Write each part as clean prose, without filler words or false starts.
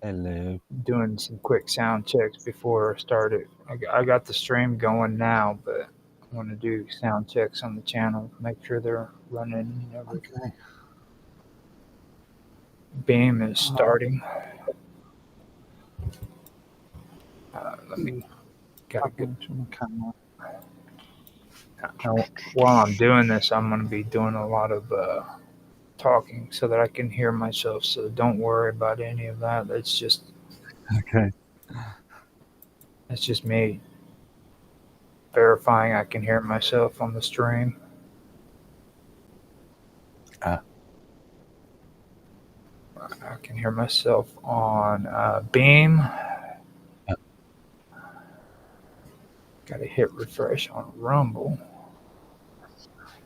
Hello. Doing some quick sound checks before I started. I got the stream going now, but I want to do sound checks on the channel, make sure they're running and everything. Okay. Beam is starting. Let me got a good. To my camera. Now, while I'm doing this, I'm going to be doing a lot of talking so that I can hear myself. So don't worry about any of that. Okay. That's just me verifying I can hear myself on the stream. Ah. I can hear myself on Beam. Yeah. Got to hit refresh on Rumble.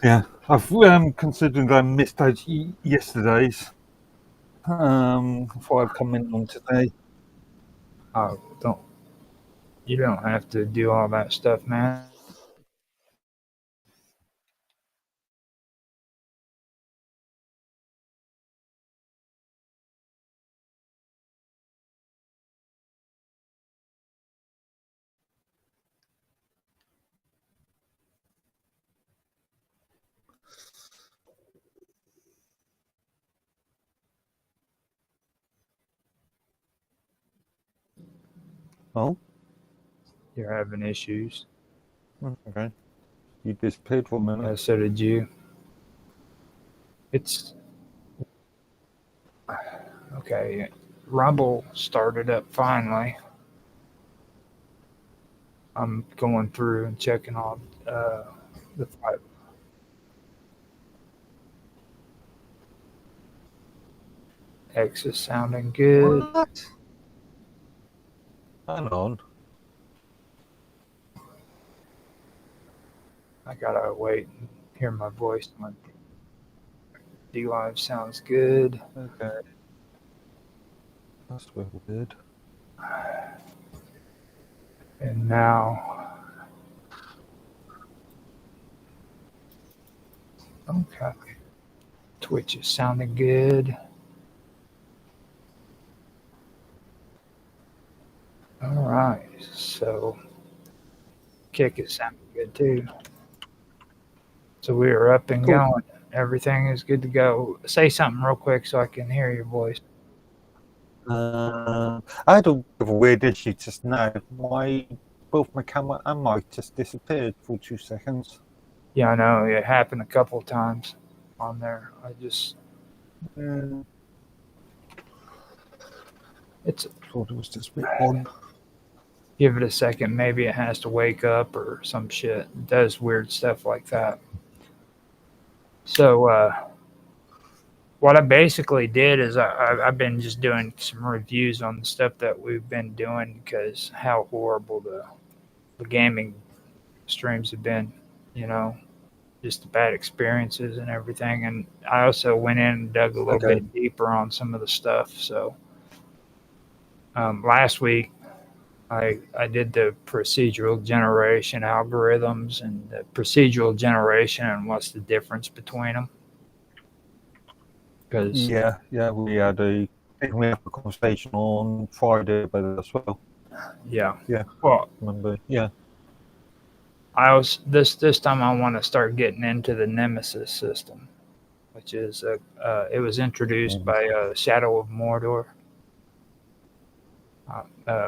Yeah. I've considering I missed out yesterday's. Before I've come in on today. Don't you don't have to do all that stuff, man. Oh. You're having issues. Okay. You disappeared for a minute. Yeah, so did you. It's okay. Rumble started up finally. I'm going through and checking all the five. X is sounding good. What? Hang on. I gotta wait and hear my voice. My D Live sounds good. Okay. That's real weird. And now, okay, Twitch is sounding good. All right, so Kick is sounding good too. So we are up and Cool. going. Everything is good to go. Say something real quick so I can hear your voice. I had a bit of a weird issue just now. Both my camera and mic just disappeared for 2 seconds. Yeah, I know it happened a couple of times on there. It's Thought it was just a bit odd. give it a second. Maybe it has to wake up or some shit. It does weird stuff like that. So what I basically did is I've been just doing some reviews on the stuff that we've been doing because how horrible the gaming streams have been, you know, just the bad experiences and everything. And I also went in and dug a little Okay. bit deeper on some of the stuff. So last week I did the procedural generation algorithms and the procedural generation and what's the difference between them. Because we had a conversation on Friday about it as well. yeah, Yeah. well, Remember? Yeah. I was this time I want to start getting into the Nemesis system, which is it was introduced by Shadow of Mordor,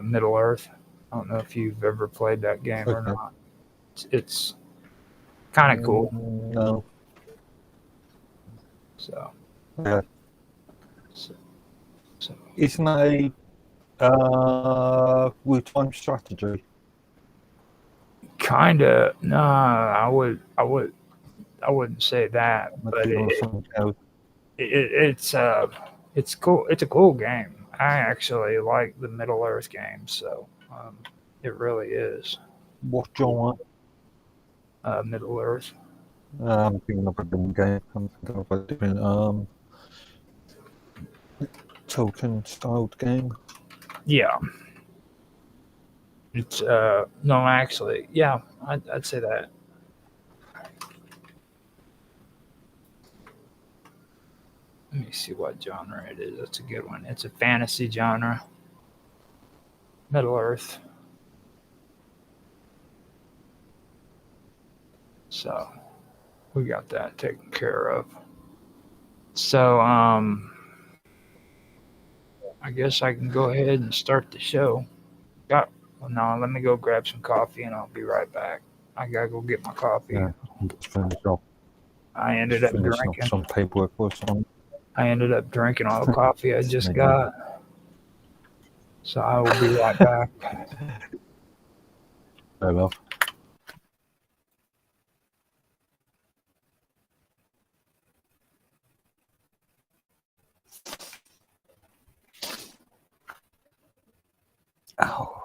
Middle Earth. I don't know if you've ever played that game or Okay. not. It's kind of cool. No. So, Yeah. so Isn't that a real-time strategy? kind of no, I wouldn't say that, but it's cool. It's a cool game. I actually like the Middle Earth games, so it really is. What genre? Middle Earth. I'm thinking of a different game. I'm thinking of a different Tolkien-styled game. Yeah. It's no, actually, yeah, I'd say that. Let me see what genre it is. That's a good one. It's a fantasy genre. Middle Earth. So we got that taken care of. So I guess I can go ahead and start the show. Well, no, let me go grab some coffee and I'll be right back. I gotta go get my coffee. Yeah, just finish off. I ended up Finishing off drinking. some paperwork or something. I ended up drinking all the coffee I just Maybe. got. So I will be right back. Fair enough. Ow.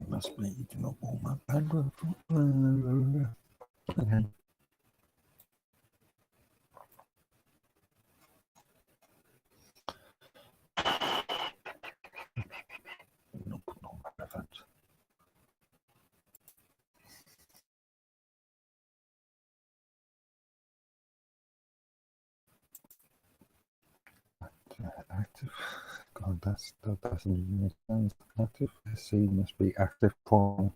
Must be eating up all my bandwidth. Okay. No, put on my headphones. Active. God, that doesn't even make sense. Active. SC must be active from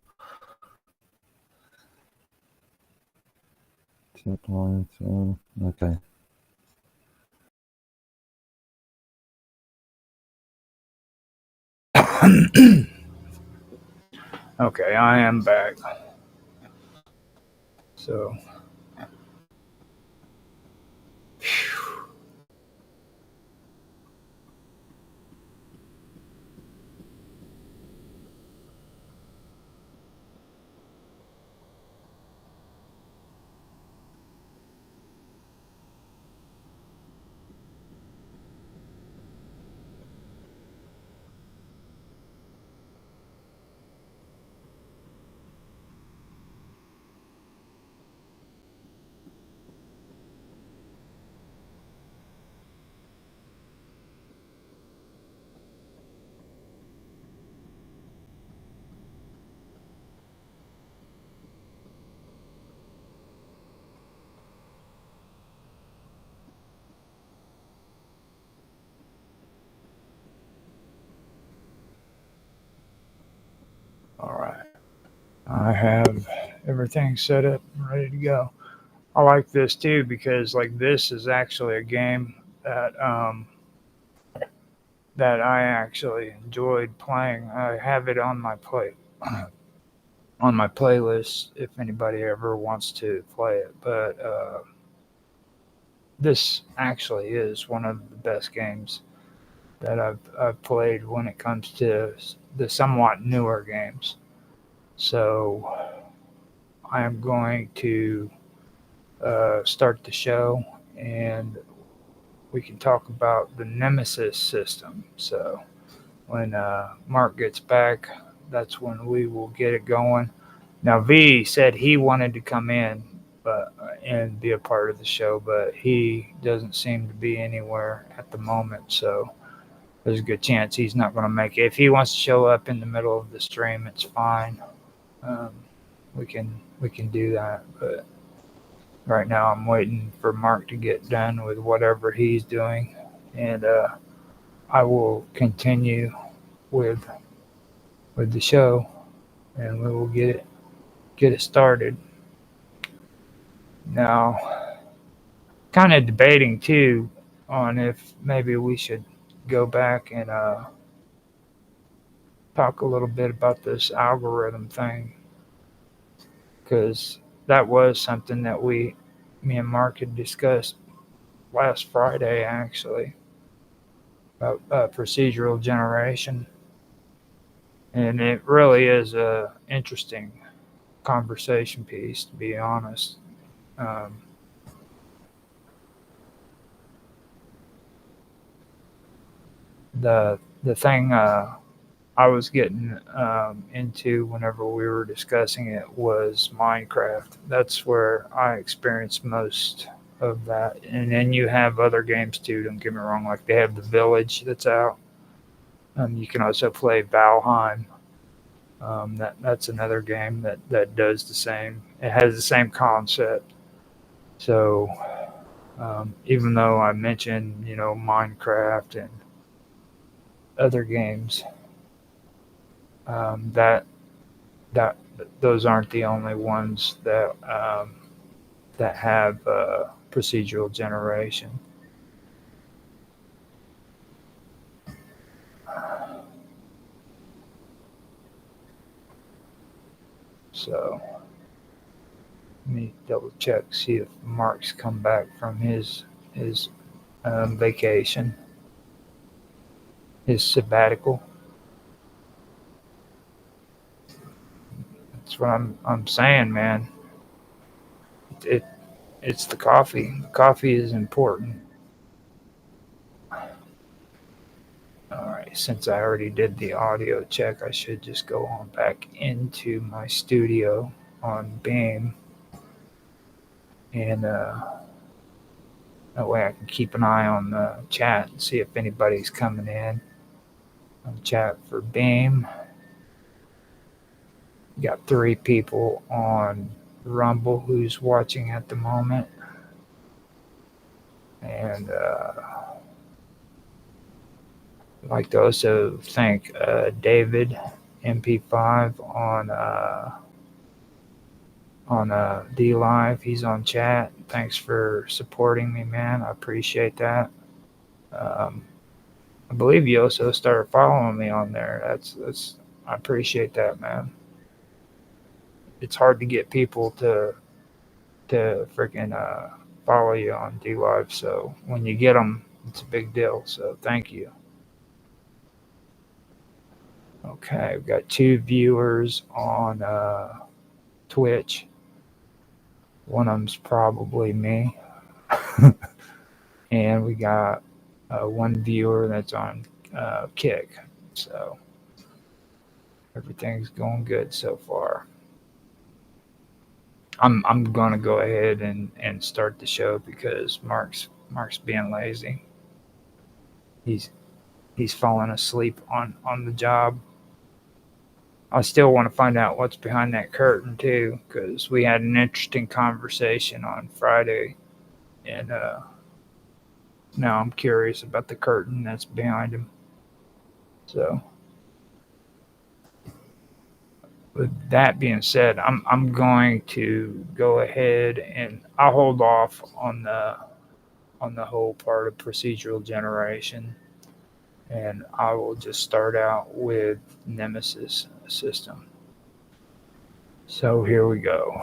tip lines. Okay. Okay, I am back. So, all right. I have everything set up and ready to go. I like this too because like this is actually a game that I actually enjoyed playing. I have it on my playlist if anybody ever wants to play it. But this actually is one of the best games that I've played when it comes to the somewhat newer games. So I am going to start the show and we can talk about the Nemesis system. So when Mark gets back, that's when we will get it going. Now, V said he wanted to come in and be a part of the show, but he doesn't seem to be anywhere at the moment. So there's a good chance he's not going to make it. If he wants to show up in the middle of the stream, it's fine. Um, we can do that, but right now I'm waiting for Mark to get done with whatever he's doing, and I will continue with the show, and we will get it started. Now, kind of debating too on if maybe we should go back and talk a little bit about this algorithm thing because that was something that me and Mark had discussed last Friday actually about procedural generation, and it really is a interesting conversation piece to be honest. Um, the thing I was getting into whenever we were discussing it was Minecraft. That's where I experienced most of that. And then you have other games too. Don't get me wrong. Like they have the Village that's out. You can also play Valheim. That's another game that does the same. It has the same concept. So even though I mentioned Minecraft and other games, that that those aren't the only ones that have procedural generation. So let me double check, see if Mark's come back from his vacation, his sabbatical. That's what I'm saying, man. It it's the coffee. The coffee is important. All right, since I already did the audio check, I should just go on back into my studio on Beam, and that way I can keep an eye on the chat and see if anybody's coming in on chat for Beam. Got 3 people on Rumble who's watching at the moment, and I'd like to also thank David MP5 on D Live. He's on chat. Thanks for supporting me, man. I appreciate that. I believe you also started following me on there. That's I appreciate that, man. It's hard to get people to freaking follow you on D Live. So when you get them, it's a big deal. So thank you. Okay, we've got 2 viewers on Twitch. One of them's probably me. And we got 1 viewer that's on Kick. So everything's going good so far. I'm gonna go ahead and start the show because Mark's being lazy. He's falling asleep on the job. I still want to find out what's behind that curtain too, because we had an interesting conversation on Friday, and now I'm curious about the curtain that's behind him. So, with that being said, I'm going to go ahead and I'll hold off on the whole part of procedural generation, and I will just start out with Nemesis system. So here we go.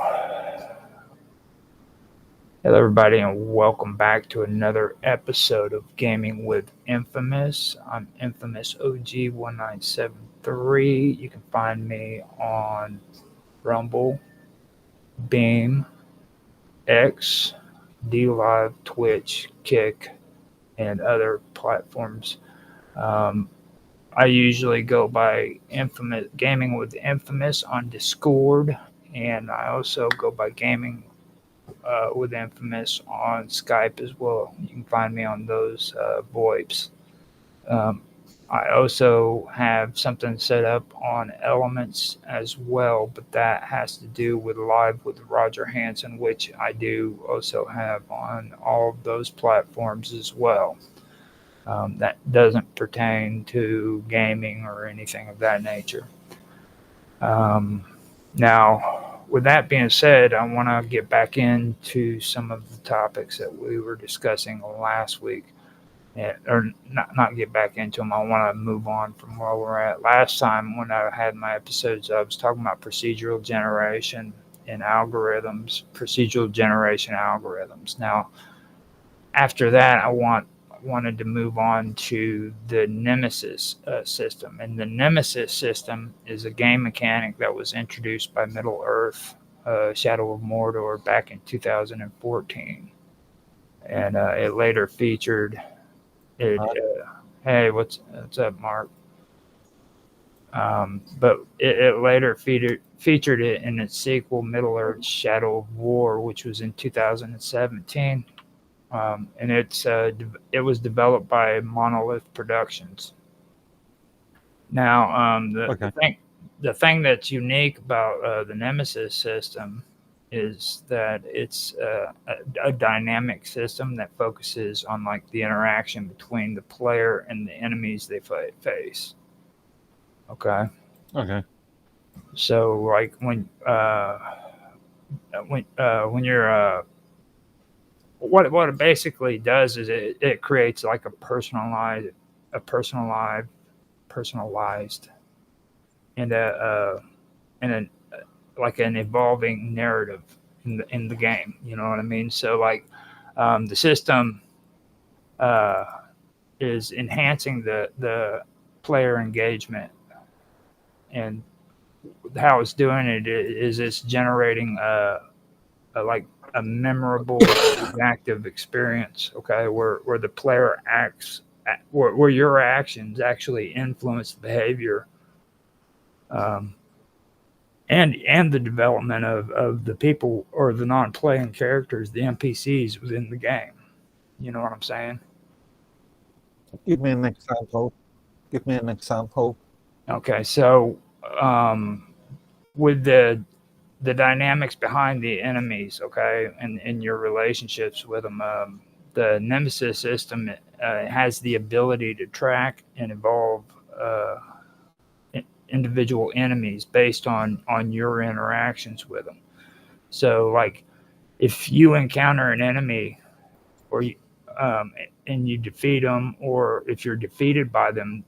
Hello, everybody, and welcome back to another episode of Gaming with Infamous. I'm Infamous OG 1973. You can find me on Rumble, Beam, X, D Live, Twitch, Kick, and other platforms. I usually go by Infamous Gaming with Infamous on Discord, and I also go by Gaming with Infamous on Skype as well. You can find me on those VoIPs. I also have something set up on Elements as well, but that has to do with Live with Roger Hansen, which I do also have on all of those platforms as well. That doesn't pertain to gaming or anything of that nature. Now, with that being said, I want to get back into some of the topics that we were discussing last week. Or not get back into them. I want to move on from where we're at. Last time when I had my episodes, I was talking about procedural generation and algorithms, procedural generation algorithms. Now, after that, I wanted to move on to the Nemesis system. And the Nemesis system is a game mechanic that was introduced by Middle Earth, Shadow of Mordor, back in 2014. And it later featured it. Hey, what's up, Mark? But it later featured it in its sequel, Middle Earth: Shadow of War, which was in 2017. And it was developed by Monolith Productions. Now, the the thing that's unique about the Nemesis system is that it's a dynamic system that focuses on like the interaction between the player and the enemies they face. Okay. Okay. So like when you're what it basically does is it creates like a personalized and a like an evolving narrative in the game. You know what I mean? So like the system is enhancing the player engagement, and how it's doing it is it's generating like a memorable active experience. Okay, where the player acts, where your actions actually influence the behavior. And the development of the people or the non-playing characters, the NPCs within the game. You know what I'm saying? Give me an example. Okay, so with the dynamics behind the enemies, okay, and your relationships with them, the Nemesis system has the ability to track and evolve individual enemies based on your interactions with them. So like if you encounter an enemy or you and you defeat them, or if you're defeated by them,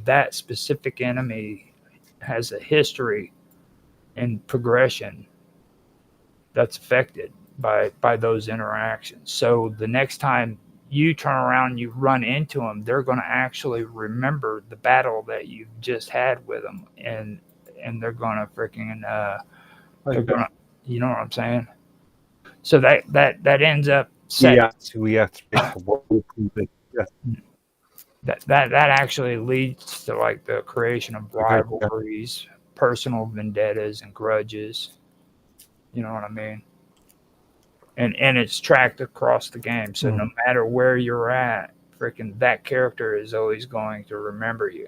that specific enemy has a history and progression that's affected by those interactions. So the next time you turn around and you run into them, they're going to actually remember the battle that you've just had with them, and they're going to freaking they're going to, you know what I'm saying? So that ends up setting, We have to make a world. that actually leads to like the creation of rivalries, personal vendettas, and grudges. You know what I mean? And it's tracked across the game. So no matter where you're at, freaking that character is always going to remember you.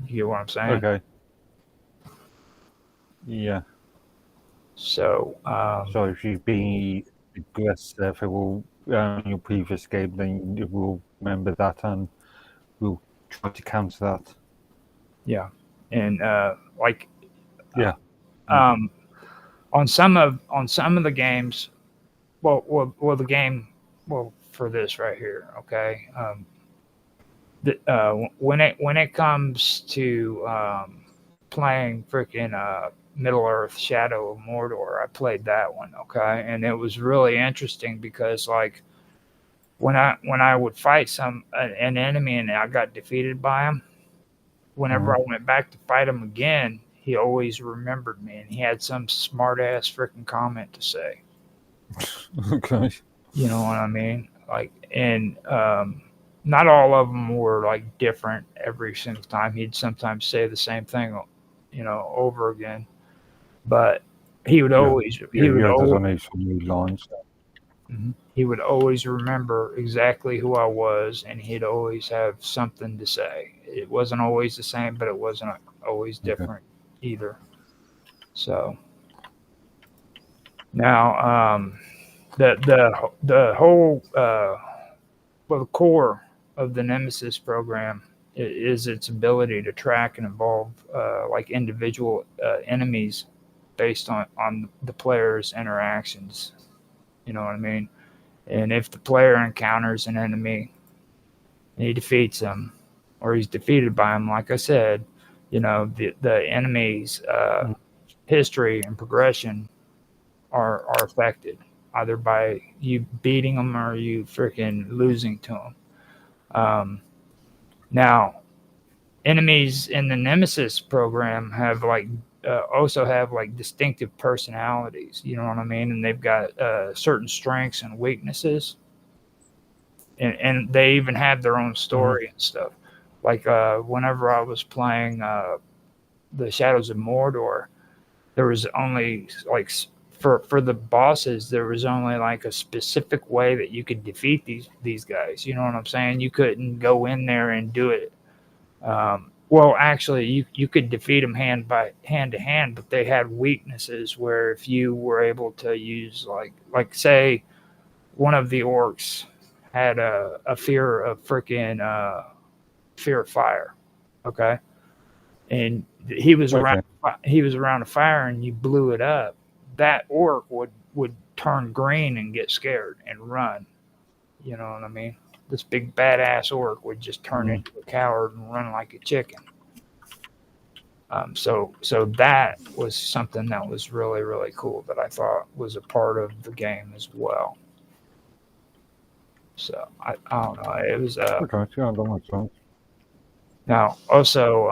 You get what I'm saying? Okay. Yeah. So So if you've been aggressive in your previous game, then you will remember that and we'll try to counter that. yeah, and like Yeah. On some of the games, well the game, well, for this right here, okay. When it comes to playing freaking Middle Earth: Shadow of Mordor, I played that one, okay, and it was really interesting because like when I would fight an enemy and I got defeated by him, whenever I went back to fight him again, he always remembered me, and he had some smart ass freaking comment to say. Okay. You know what I mean? Like, and not all of them were like different every single time. He'd sometimes say the same thing, you know, over again. But he would always he would always remember exactly who I was, and he'd always have something to say. It wasn't always the same, but it wasn't always different either. So now the whole well, the core of the Nemesis program is its ability to track and evolve like individual enemies based on the player's interactions. You know what I mean? And if the player encounters an enemy and he defeats him, or he's defeated by him, like I said, you know, the enemy's history and progression are affected either by you beating them or you freaking losing to them. Now, enemies in the Nemesis program have like also have like distinctive personalities. You know what I mean? And they've got certain strengths and weaknesses, and they even have their own story and stuff. Like whenever I was playing the Shadows of Mordor, there was only like for the bosses, there was only like a specific way that you could defeat these guys. You know what I'm saying? You couldn't go in there and do it Well, actually, you could defeat them hand to hand, but they had weaknesses where if you were able to use like say one of the orcs had a fear of freaking fear of fire, okay, and Okay. he was around a fire and you blew it up, that orc would turn green and get scared and run. You know what I mean? This big badass orc would just turn Mm. into a coward and run like a chicken. So that was something that was really really cool that I thought was a part of the game as well. So I don't know. It was Okay. Yeah, that makes sense. now also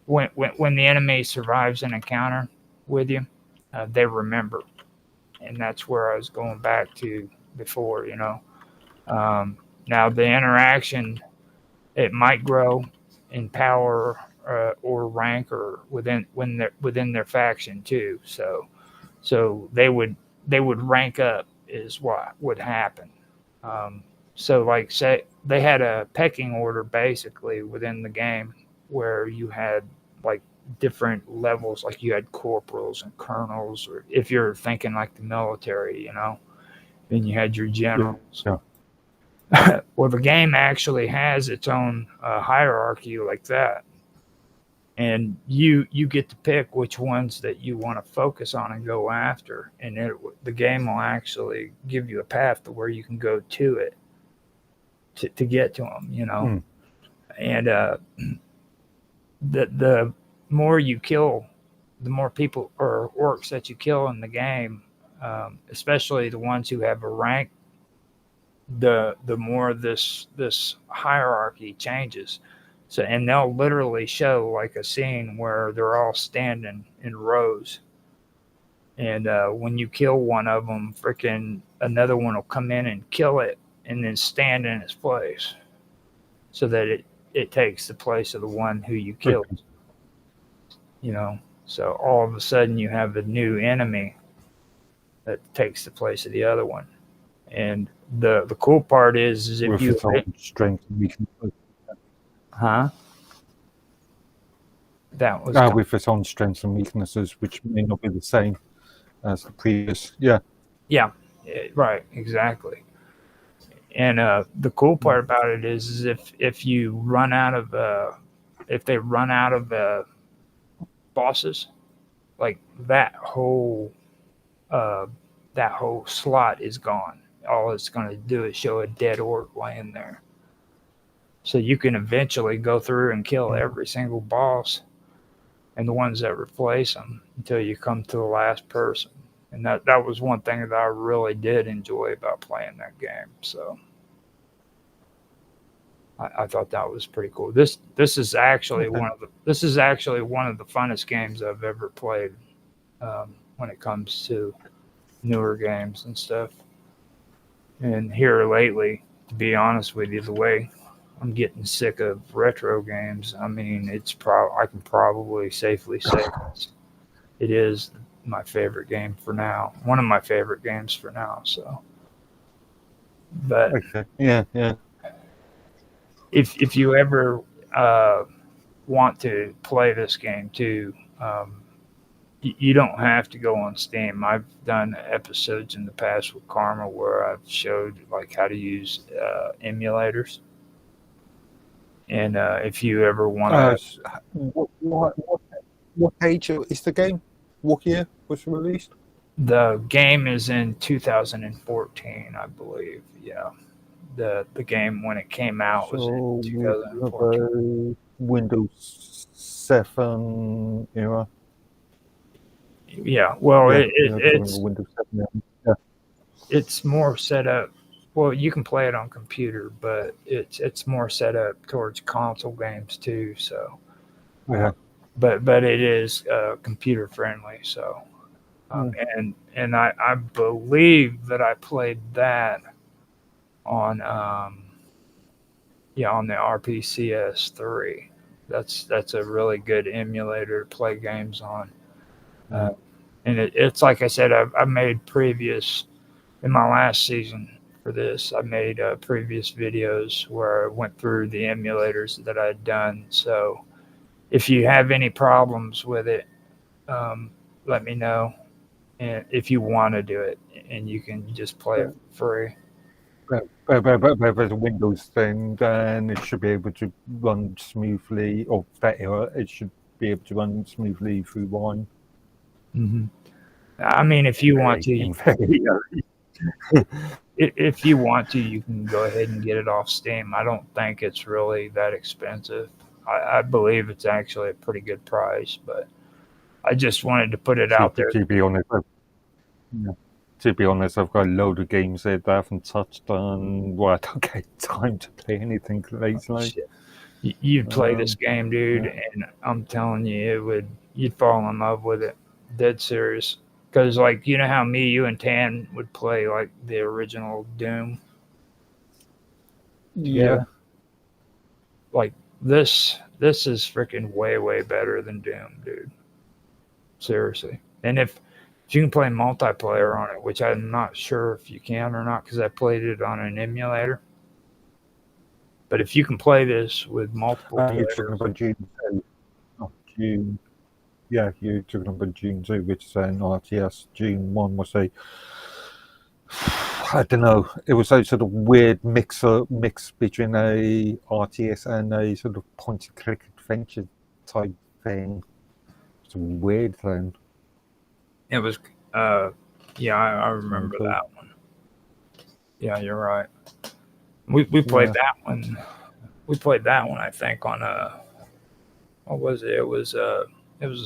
when the enemy survives an encounter with you, they remember, and that's where I was going back to before. You know, now the interaction, it might grow in power or rank or within their faction too. So they would rank up is what would happen. Um, so like say they had a pecking order basically within the game where you had like different levels, like you had corporals and colonels, or if you're thinking like the military, you know, then you had your generals. Yeah. Well, the game actually has its own hierarchy like that, and you get to pick which ones that you want to focus on and go after, and the game will actually give you a path to where you can go to it to get to them. You know, Mm. and the more you kill, the more people or orcs that you kill in the game, especially the ones who have a rank, the more this hierarchy changes. So, and they'll literally show like a scene where they're all standing in rows, and when you kill one of them, freaking another one will come in and kill it, and then stand in its place, so that it takes the place of the one who you killed. Okay. You know, so all of a sudden you have a new enemy that takes the place of the other one. And the cool part is if With you its own strength and weaknesses. huh that was With its own strengths and weaknesses, which may not be the same as the previous. Yeah. yeah, right, exactly. And the cool part about it is if you run out of if they run out of bosses, like uh, that whole slot is gone. All it's going to do is show a dead orc laying there. So you can eventually go through and kill every single boss and the ones that replace them until you come to the last person. And that was one thing that I really did enjoy about playing that game. So I thought that was pretty cool. This is actually Okay. this is actually one of the funnest games I've ever played when it comes to newer games and stuff. And here lately, to be honest with you, the way I'm getting sick of retro games, I mean, I can probably safely say it is my favorite game for now. One of my favorite games for now. So, but Okay. Yeah. Yeah. if you ever want to play this game too, you don't have to go on Steam. I've done episodes in the past with Karma where I've showed like how to use emulators. And if you ever want to, What age is the game? What year was it released? the game is in 2014, I believe. Yeah, the game when it came out was So in 2014. Windows 7 era. Yeah, well, Yeah, Windows 7 era. it's more set up. Well, you can play it on computer, but it's more set up towards console games too. So, Yeah. but it is computer friendly. So, and I believe that I played that on on the RPCS3. That's a really good emulator to play games on. And it's like I said, I made previous in my last season for this. I made previous videos where I went through the emulators that I'd done. So if you have any problems with it, let me know. And if you want to do it, and you can just play it for free. But there's a Windows thing, then it should be able to run smoothly, or better, it should be able to run smoothly through Wine. Mm-hmm. I mean, if you want to, if you want to, you can go ahead and get it off Steam. I don't think it's really that expensive. I believe it's actually a pretty good price, but I just wanted to put it out there. To be honest, I've got a load of games there that I haven't touched on. Well, I don't get time to play anything lately. You'd play this game, dude, and I'm telling you, you'd fall in love with it. Dead serious. Because, like, you know how you and Tan would play, like, the original Doom? Yeah. Like, this is freaking way, way better than Doom, dude. Seriously. And if you can play multiplayer on it, which I'm not sure if you can or not because I played it on an emulator. But if you can play this with multiple players. You're talking about June 2. Oh, June. Yeah, you're talking about June 2, which is an RTS. June 1 was I don't know, it was a sort of weird mix between a RTS and a sort of point-and-click adventure type thing. It's a weird thing. It was, yeah, I remember that one. Yeah, you're right. We played that one. We played that one, I think, on what was it? It was a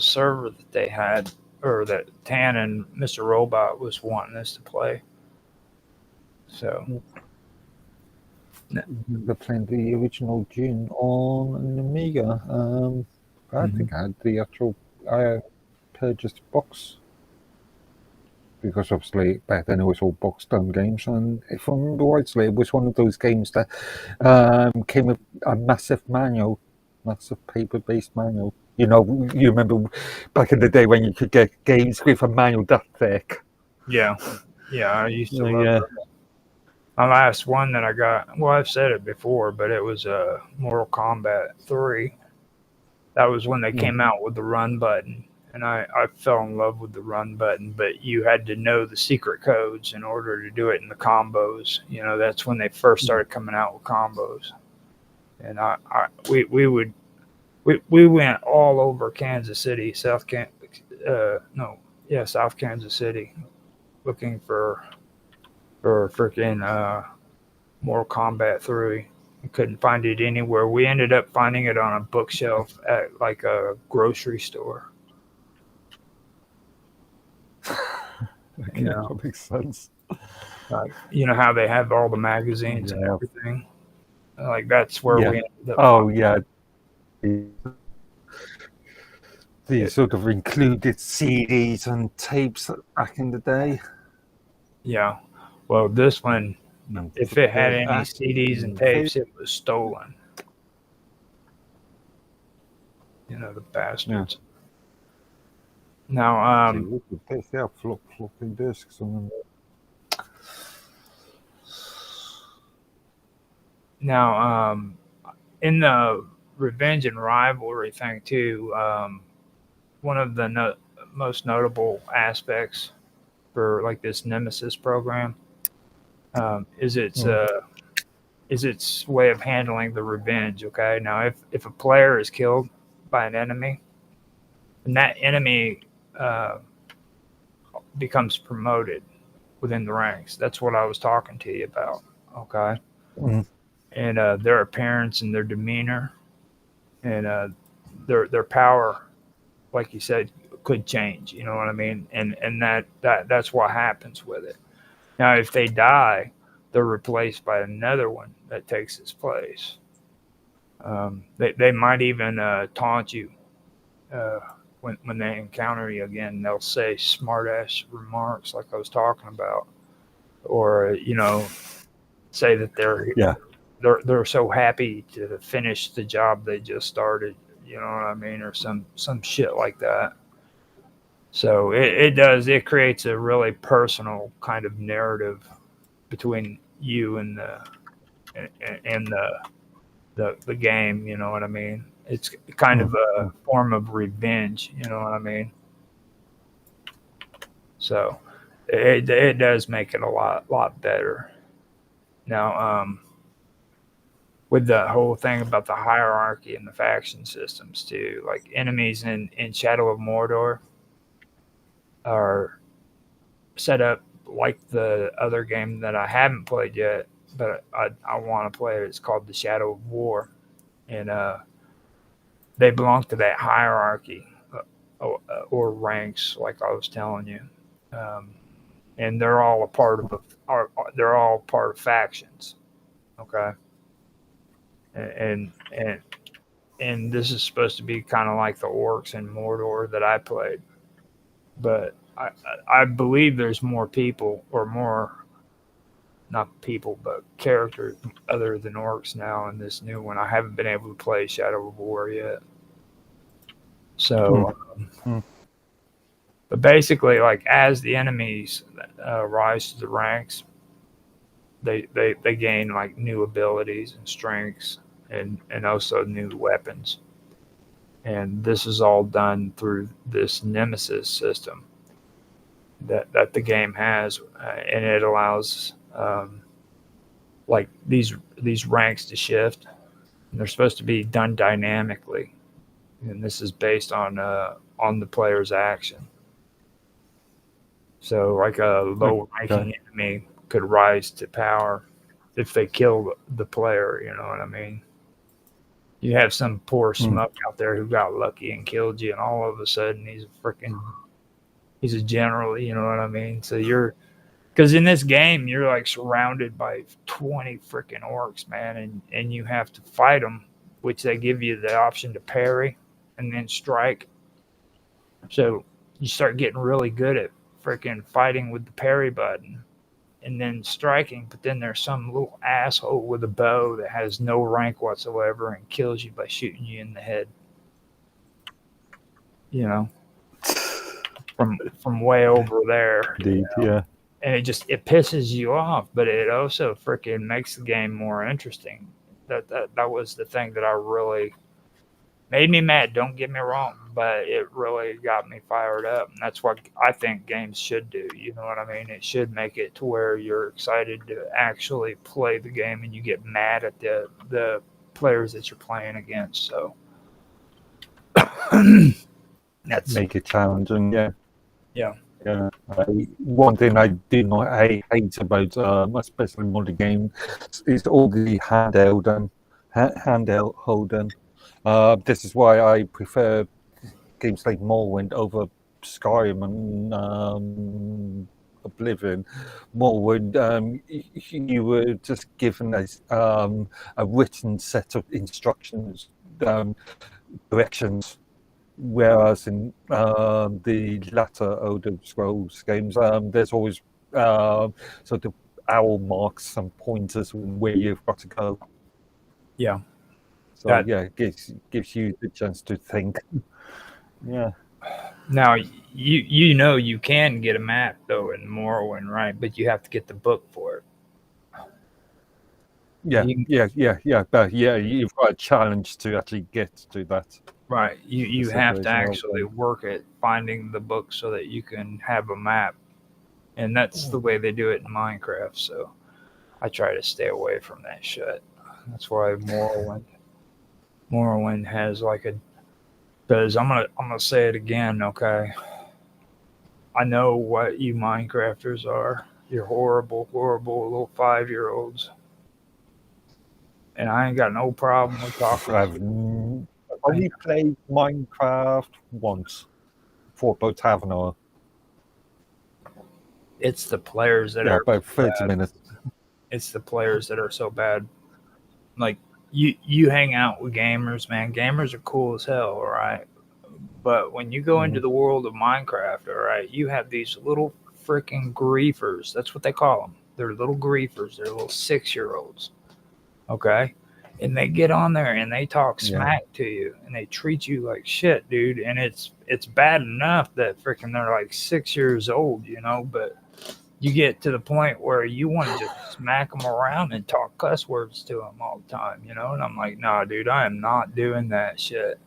server that they had, or that Tan and Mr. Robot was wanting us to play. So they're playing the original Dune on an Amiga. I think I had the actual. I purchased the box because obviously back then it was all box done games, and if I remember rightly, it was one of those games that came with a massive paper-based manual. You know, you remember back in the day when you could get games with a manual that thick. Yeah, I used to love it. My last one that I got, well, I've said it before, but it was Mortal Kombat 3. That was when they came out with the run button, and I fell in love with the run button, but you had to know the secret codes in order to do it in the combos. You know, that's when they first started coming out with combos. And we went all over Kansas City, South Kansas City, looking for freaking Mortal Kombat 3. We couldn't find it anywhere. We ended up finding it on a bookshelf at like a grocery store. That makes sense. Like, you know how they have all the magazines and everything? Like, that's where we ended up. Oh, yeah. The sort of included CDs and tapes back in the day. Yeah. Well, this one, if it had any CDs and tapes, it was stolen. You know, the bastards. Now, they have floppy disks on them. Now, in the Revenge and Rivalry thing too, one of the most notable aspects for like this Nemesis program is its way of handling the revenge. Okay, now if a player is killed by an enemy, and that enemy becomes promoted within the ranks. That's what I was talking to you about. Okay. And their appearance and their demeanor and their power, like you said, could change. You know what I mean? And that's what happens with it. Now, if they die, they're replaced by another one that takes its place. They might even taunt you when they encounter you again. They'll say smart-ass remarks like I was talking about, or say that they're so happy to finish the job they just started. You know what I mean, or some shit like that. So it creates a really personal kind of narrative between you in the game. You know what I mean? It's kind of a form of revenge. You know what I mean? So it does make it a lot better. Now, with the whole thing about the hierarchy and the faction systems too, like enemies in Shadow of Mordor are set up like the other game that I haven't played yet, but I want to play it. It's called the Shadow of War, and they belong to that hierarchy or ranks, like I was telling you, and they're all a part of they're all part of factions. Okay, and this is supposed to be kind of like the orcs in Mordor that I played, but I believe there's more people or more, not people, but characters other than orcs now in this new one. I haven't been able to play Shadow of War yet. So, but basically, like as the enemies rise to the ranks, they gain like new abilities and strengths and also new weapons. And this is all done through this Nemesis system that the game has, and it allows like these ranks to shift. And they're supposed to be done dynamically, and this is based on the player's action. So, like a low-ranking enemy could rise to power if they kill the player. You know what I mean? You have some poor smuck out there who got lucky and killed you, and all of a sudden he's a general. You know what I mean? So because in this game you're like surrounded by 20 freaking orcs, man, and you have to fight them, which they give you the option to parry and then strike. So you start getting really good at freaking fighting with the parry button and then striking, but then there's some little asshole with a bow that has no rank whatsoever and kills you by shooting you in the head. You know, from way over there. Indeed, you know? yeah. And it pisses you off, but it also freaking makes the game more interesting. That was the thing that I really made me mad. Don't get me wrong, but it really got me fired up, and that's what I think games should do. You know what I mean? It should make it to where you're excited to actually play the game, and you get mad at the players that you're playing against. So that's Make it challenging, yeah. Yeah. Yeah. One thing I do not hate about, especially modern games, is all the handheld holding. This is why I prefer games like Morrowind over Skyrim and Oblivion. Morrowind, you were just given a written set of instructions, directions, whereas in the latter Elder Scrolls games, there's always sort of arrow marks and pointers where you've got to go. Yeah. So it gives you the chance to think. Yeah. Now you know you can get a map though in Morrowind, right? But you have to get the book for it. Yeah. But you've got a challenge to actually get to that. Right. You have to actually work at finding the book so that you can have a map. And that's the way they do it in Minecraft. So I try to stay away from that shit. That's why Morrowind has like because I'm gonna say it again, okay? I know what you Minecrafters are. You're horrible little 5-year-olds. And I ain't got no problem with talking. I've only played Minecraft once for about half an hour. It's the players that are about 30 bad. minutes. It's the players that are so bad. Like you hang out with gamers, man. Gamers are cool as hell, all right? But when you go into the world of Minecraft, all right, you have these little freaking griefers. That's what they call them. They're little griefers. They're little 6-year-olds. Okay? And they get on there and they talk smack to you and they treat you like shit, dude. And it's bad enough that freaking they're like 6 years old, you know, but you get to the point where you want to just smack them around and talk cuss words to them all the time, you know? And I'm like, nah, dude, I am not doing that shit.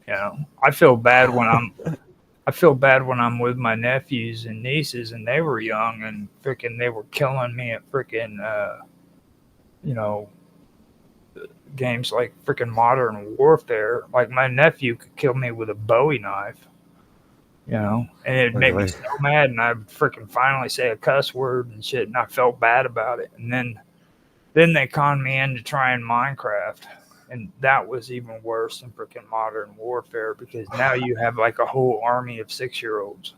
You know, I feel bad when I'm with my nephews and nieces and they were young and freaking they were killing me at freaking, you know, games like freaking Modern Warfare. Like my nephew could kill me with a Bowie knife. You know, and it'd make me so mad, and I'd freaking finally say a cuss word and shit, and I felt bad about it. And then they conned me into trying Minecraft, and that was even worse than freaking Modern Warfare because now you have like a whole army of 6-year-olds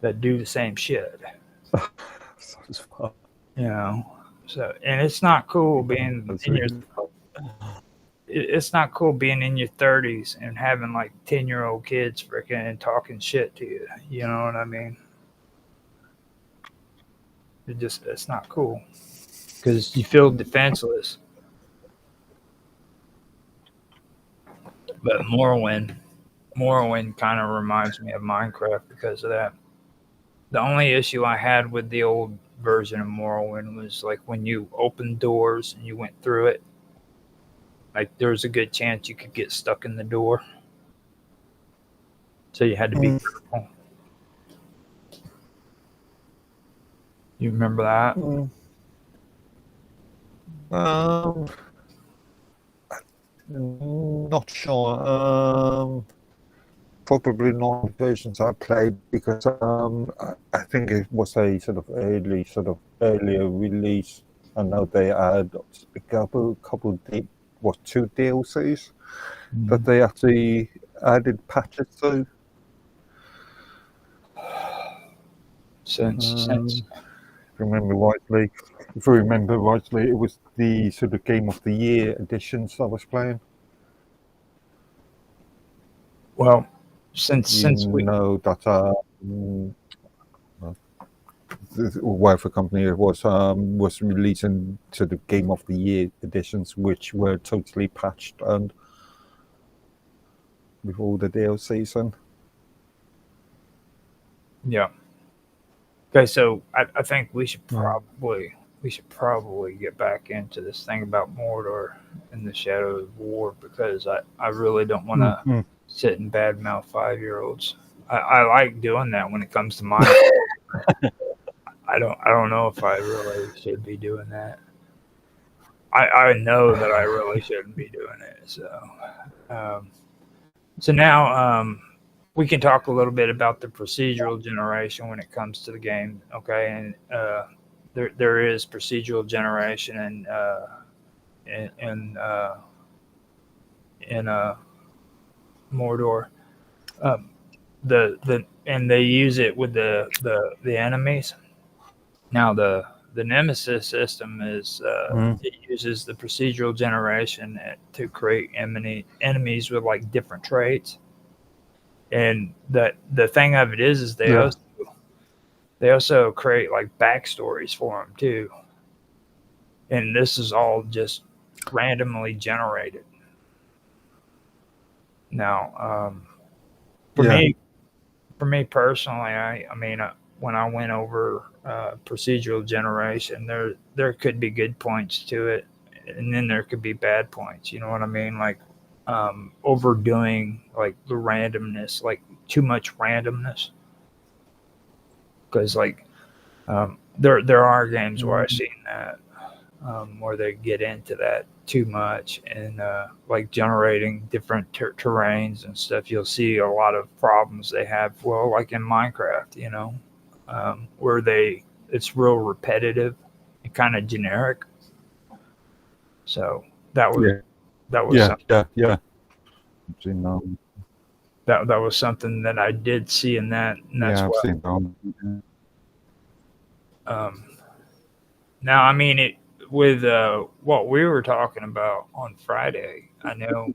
that do the same shit. You know, so and it's not cool being in your. It's not cool being in your 30s and having like 10-year-old kids freaking and talking shit to you. You know what I mean? It's not cool because you feel defenseless. But Morrowind kind of reminds me of Minecraft because of that. The only issue I had with the old version of Morrowind was like when you opened doors and you went through it, like there was a good chance you could get stuck in the door. So you had to be careful. You remember that? Not sure. Probably not versions I played because I think it was a earlier release. I know they had a couple 2 DLCs that they actually added patches to. Since if I remember rightly, it was the sort of Game of the Year editions I was playing. Well, since we know that whatever company it was releasing sort of Game of the Year editions, which were totally patched and with all the DLCs in. Yeah. Okay, so I think we should probably get back into this thing about Mordor and the Shadow of War because I really don't want to sit and badmouth 5-year-olds. I like doing that when it comes to mine. I don't know if I really should be doing that. I know that I really shouldn't be doing it. So now we can talk a little bit about the procedural generation when it comes to the game. Okay, and there is procedural generation in Mordor. And they use it with the enemies. Now the Nemesis system is it uses the procedural generation to create enemies with like different traits. And the thing of it is they also create like backstories for them too. And this is all just randomly generated. Now, for me personally, I mean, when I went over procedural generation, there could be good points to it, and then there could be bad points. You know what I mean? Like overdoing like the randomness, like too much randomness. Because like there are games where I've seen that where they get into that too much and like generating different terrains and stuff. You'll see a lot of problems they have. Well, like in Minecraft, you know, where it's real repetitive and kind of generic. So that was that was something that I did see in that. And that's I've seen that. Now, I mean, with what we were talking about on Friday, I know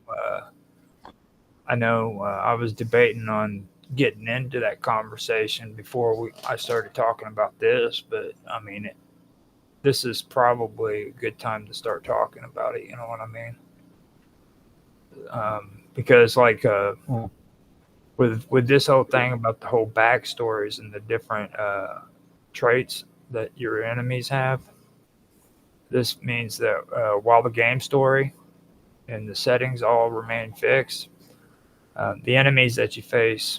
I was debating on getting into that conversation before I started talking about this, but I mean, this is probably a good time to start talking about it. You know what I mean? Because like with this whole thing about the whole backstories and the different traits that your enemies have. This means that while the game story and the settings all remain fixed, the enemies that you face,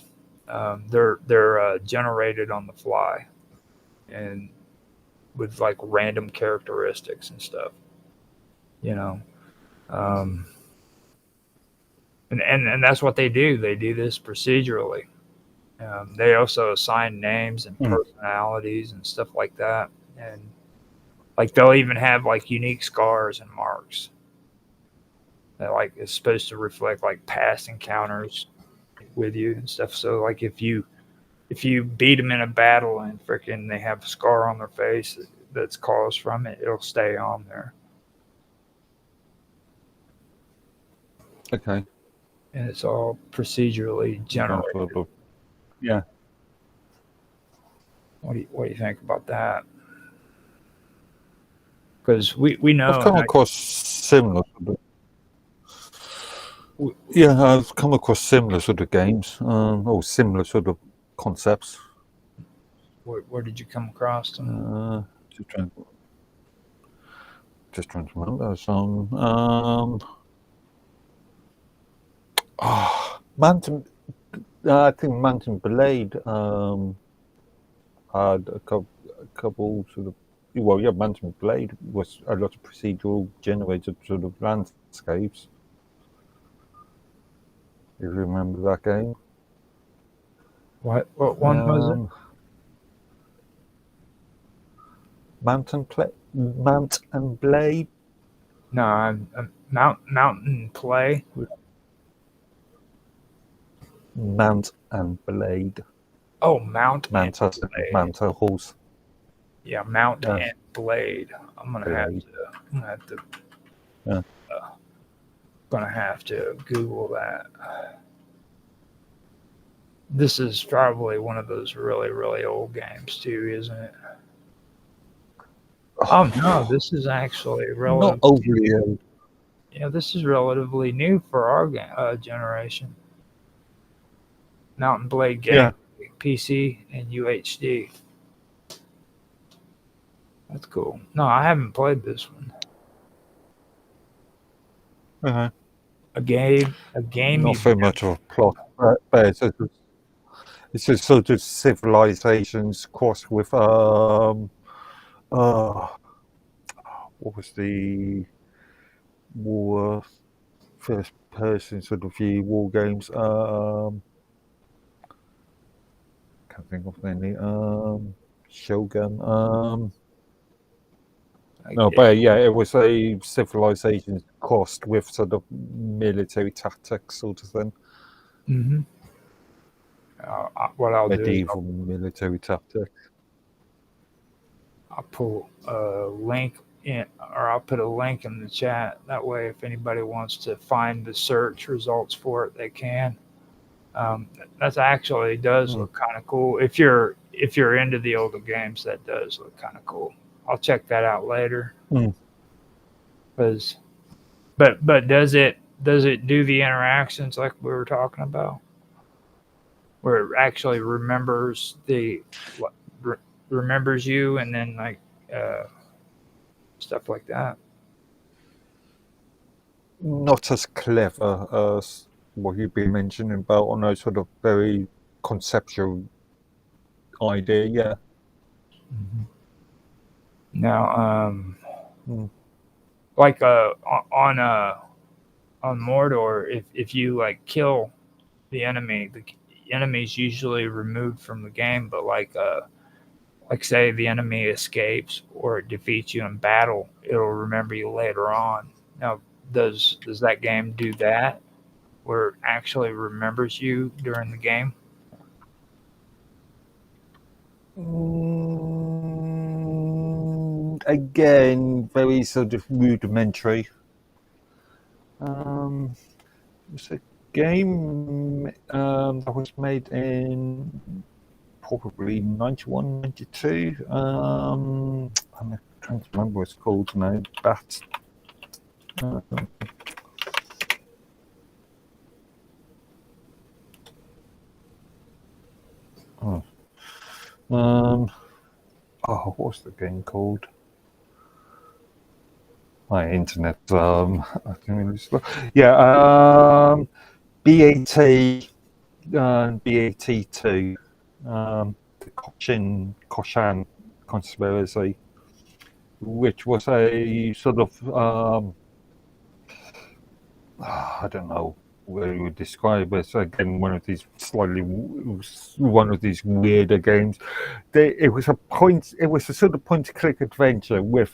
they're generated on the fly and with like random characteristics and stuff, you know. Um, and that's what they do. They do this procedurally. They also assign names and personalities and stuff like that, and like they'll even have like unique scars and marks that like is supposed to reflect like past encounters with you and stuff. So like if you beat them in a battle and freaking they have a scar on their face that's caused from it, it'll stay on there. Okay. And it's all procedurally generated. Yeah. What do you think about that? Because we know I've come across similar sort of, I've come across similar sort of games, or similar sort of concepts. Where did you come across them? Just trying to remember some. Mountain. I think Mountain Blade had a couple sort of. Well, yeah, Mountain Blade was a lot of procedural generated sort of landscapes. If you remember that game. What one was it? Mount and Blade. No, Mountain Play. Mount and Blade. Oh, Mount and horse. Yeah, Mount and Blade. I'm gonna have to Google that. This is probably one of those really, really old games too, isn't it? Oh no, this is actually not overly old. Yeah, this is relatively new for our generation. Mountain Blade game, PC and UHD. That's cool. No, I haven't played this one. A game. Not very much of a plot, but it's just sort of civilizations crossed with what was the war first person sort of view war games? Can't think of any. Shogun. No, but yeah, it was a civilization crossed with sort of military tactics sort of thing. Mm-hmm. What I'll medieval military tactics. I'll pull a link in, or I'll put a link in the chat. That way, if anybody wants to find the search results for it, they can. That actually does look kind of cool. If you're into the older games, that does look kind of cool. I'll check that out later. Because, but does it do the interactions like we were talking about, where it actually remembers you and then like stuff like that? Not as clever as what you've been mentioning about on a sort of very conceptual idea, yeah. Mm-hmm. Now, like on Mordor, if you like kill the enemy's usually removed from the game, but like say the enemy escapes or it defeats you in battle, it'll remember you later on. Now, does that game do that, where it actually remembers you during the game? Again, very sort of rudimentary. It's a game that was made in probably 91, 92. I'm trying to remember what it's called now. Bat. What's the game called? My internet. I think really slow. Yeah. BAT. BAT2. The Koshan conspiracy, which was a sort of I don't know where you would describe it. So again, one of these weirder games. It was a sort of point-and-click adventure with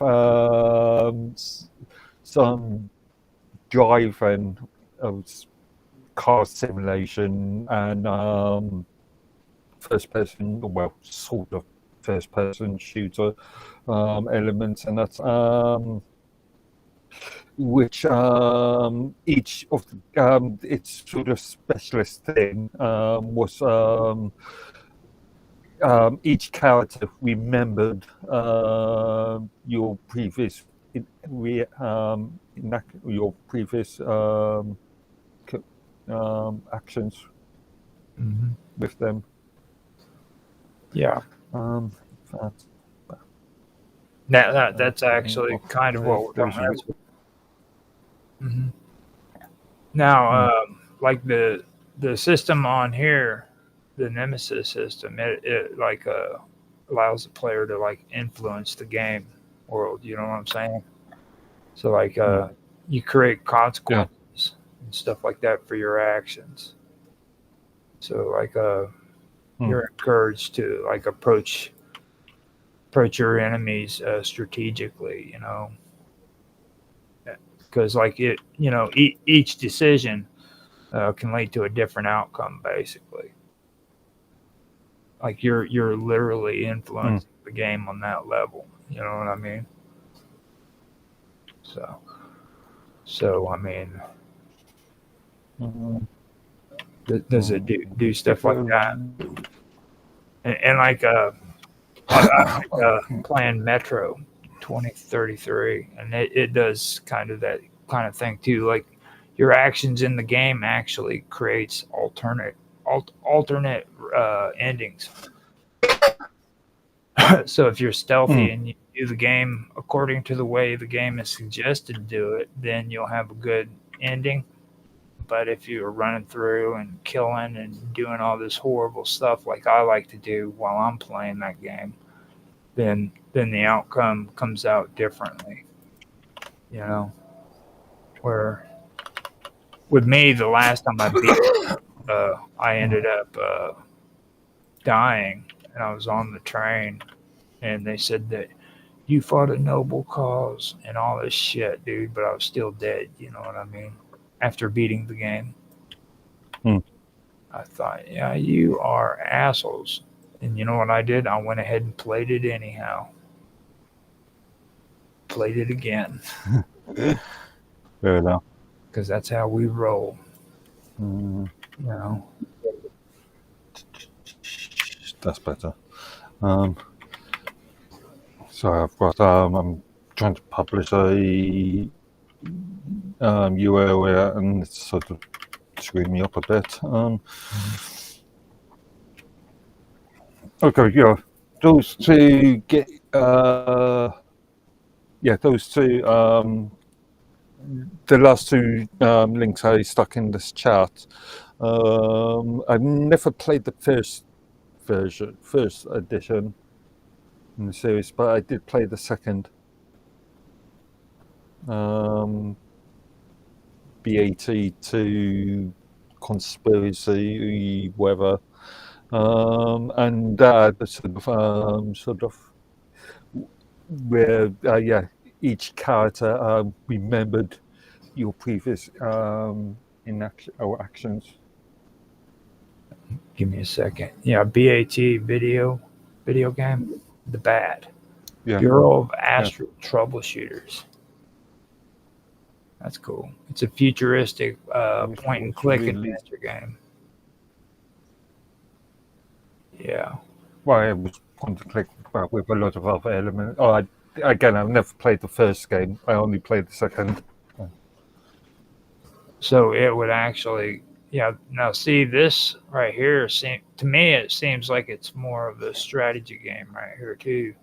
some driving, car simulation, and first-person, well, sort of first-person shooter elements, and that's which each of its sort of specialist thing was each character remembered your previous your previous actions with them. Yeah. That's actually kind of what we're talking about. Now, like the system on here, the Nemesis system, it like allows the player to like influence the game world. You know what I'm saying? So like you create consequences and stuff like that for your actions. So like you're encouraged to like approach your enemies strategically, you know, because like it, you know, each decision can lead to a different outcome, basically. Like you're literally influencing the game on that level. You know what I mean? So I mean, does it do stuff like that? And like playing Metro 2033, and it does kind of that kind of thing too. Like your actions in the game actually creates alternate endings. So if you're stealthy and you do the game according to the way the game is suggested to do it, then you'll have a good ending. But if you're running through and killing and doing all this horrible stuff like I like to do while I'm playing that game, then the outcome comes out differently. You know, where with me, the last time I beat it, I ended up dying, and I was on the train, and they said that you fought a noble cause and all this shit, dude, but I was still dead. You know what I mean? After beating the game. I thought, yeah, you are assholes. And you know what I did? I went ahead and played it anyhow. Played it again. Fair enough. Because that's how we roll. You know? That's better. So I've got, I'm trying to publish a URL here, and it's sort of screwing me up a bit. Okay, yeah, those two get, those two, the last two links I stuck in this chat. I've never played the first edition in the series, but I did play the second. BAT2 conspiracy, whatever, and the sort of where each character remembered your previous actions. Give me a second. Yeah, BAT video game, the BAD. Bureau of Astral Troubleshooters. That's cool. It's a futuristic point and click adventure game. Yeah. Well, it was point and click with a lot of other elements. I've never played the first game. I only played the second. So it would actually Yeah. Now, see this right here. To me, it seems like it's more of a strategy game right here too.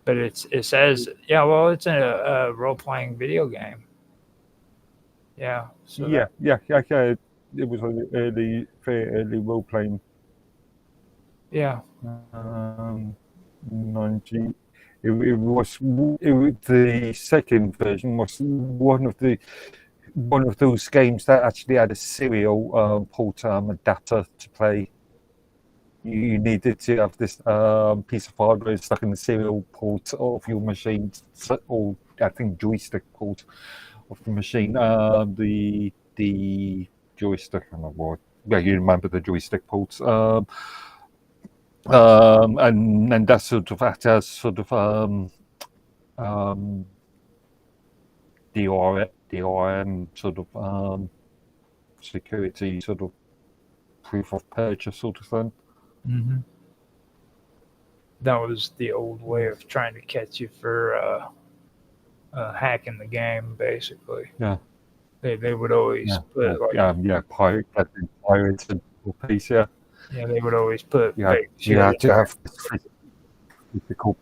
But it says, yeah. Well, it's a role playing video game. Yeah. So Yeah, that. yeah, yeah. Yeah. It was an very early role playing. Yeah. 90. The second version was one of those games that actually had a serial port adapter to play. You needed to have this piece of hardware stuck in the serial port of your machine, or I think joystick port of the machine. The joystick, I don't know what. Yeah, you remember the joystick ports. And that sort of act as sort of um, DRM sort of security sort of proof of purchase sort of thing. Hmm. That was the old way of trying to catch you for hacking the game, basically. Yeah, They would always yeah, put like pirated piece. Yeah, yeah, they would always put yeah, fake you shit had in to there. have this physical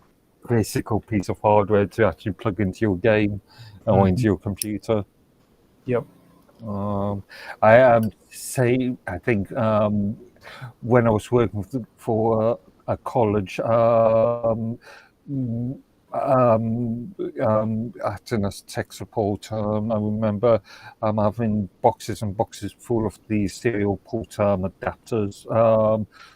physical piece of hardware to actually plug into your game or into Mhm. your computer. Yep. I I think when I was working for a college, mm, acting as tech support, I remember having boxes and boxes full of these serial port adapters,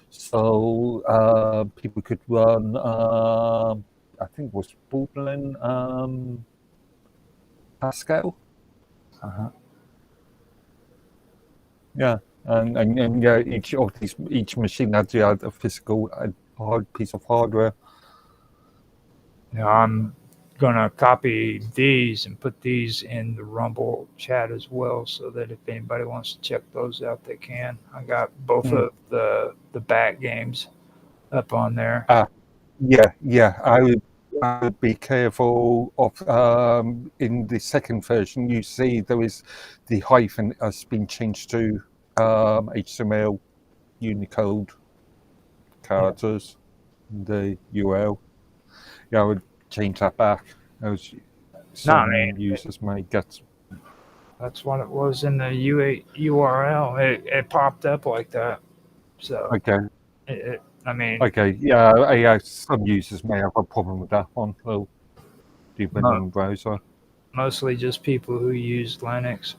so people could run. I think it was Borderland Pascal. Uh-huh. Yeah, and yeah, each machine had to have a physical hard piece of hardware. Now I'm gonna copy these and put these in the Rumble chat as well, so that if anybody wants to check those out, they can. I got both Mm. of the Bat games up on there. Yeah, yeah. I would be careful of in the second version. You see, there is the hyphen has been changed to HTML Unicode Yeah. characters. The UL. Yeah, I would change that back. As No, I some mean users may get. that's what it was in the URL. It popped up like that. So Okay. I mean, Okay, yeah, yeah, some users may have a problem with that one. They'll do their mo- own browser. mostly just people who use Linux.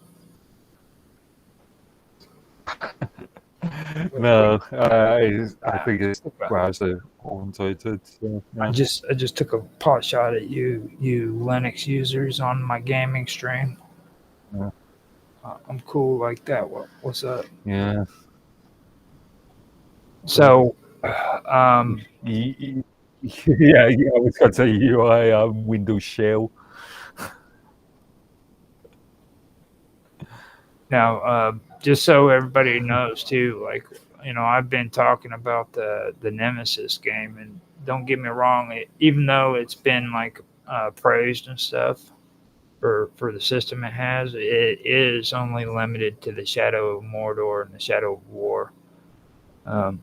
No, I think it's browser orientated. So, I yeah. just took a pot shot at you Linux users on my gaming stream. Yeah. I'm cool like that. What's up? Yeah. So, um, Yeah, yeah, I was going to say you are Windows Shell. now, just so everybody knows too, like I've been talking about the Nemesis game, and don't get me wrong, even though it's been like praised and stuff for the system it has, it is only limited to the Shadow of Mordor and the Shadow of War. Um,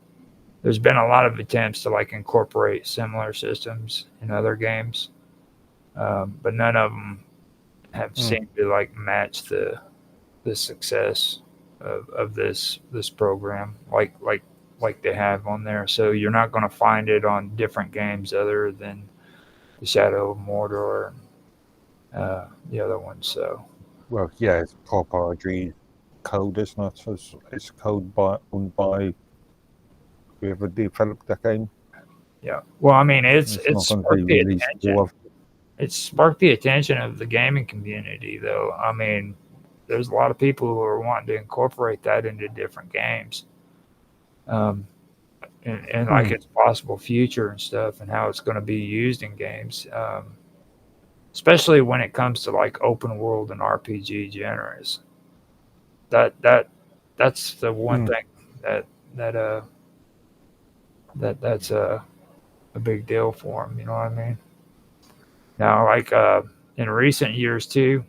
there's been a lot of attempts to like incorporate similar systems in other games, but none of them have Mm. seemed to like match the success of this program like they have on there. So you're not going to find it on different games other than the Shadow of Mordor and the other ones. So Well, yeah, it's proprietary code, isn't it? It's code owned by whoever developed the game. yeah, well, I mean, It's not going to be released for. it's sparked the attention of the gaming community, though. I mean, there's a lot of people who are wanting to incorporate that into different games. Um, and like Mm. its possible future and stuff and how it's going to be used in games, especially when it comes to like open world and RPG genres. That's the one Mm. thing that that uh that's a big deal for them. You know what I mean? Now, like in recent years too,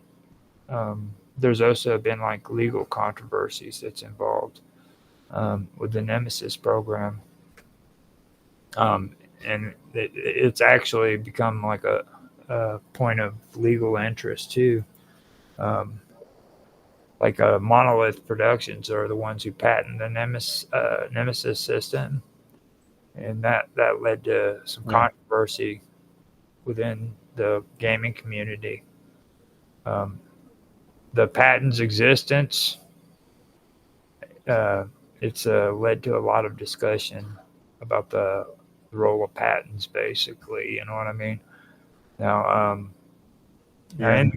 um, there's also been like legal controversies that's involved with the Nemesis program, and it's actually become like a point of legal interest too. Um, like Monolith Productions are the ones who patent the Nemesis system, and that led to some controversy within the gaming community. The patent's existence, it's led to a lot of discussion about the role of patents, basically. You know what I mean? Now, Yeah.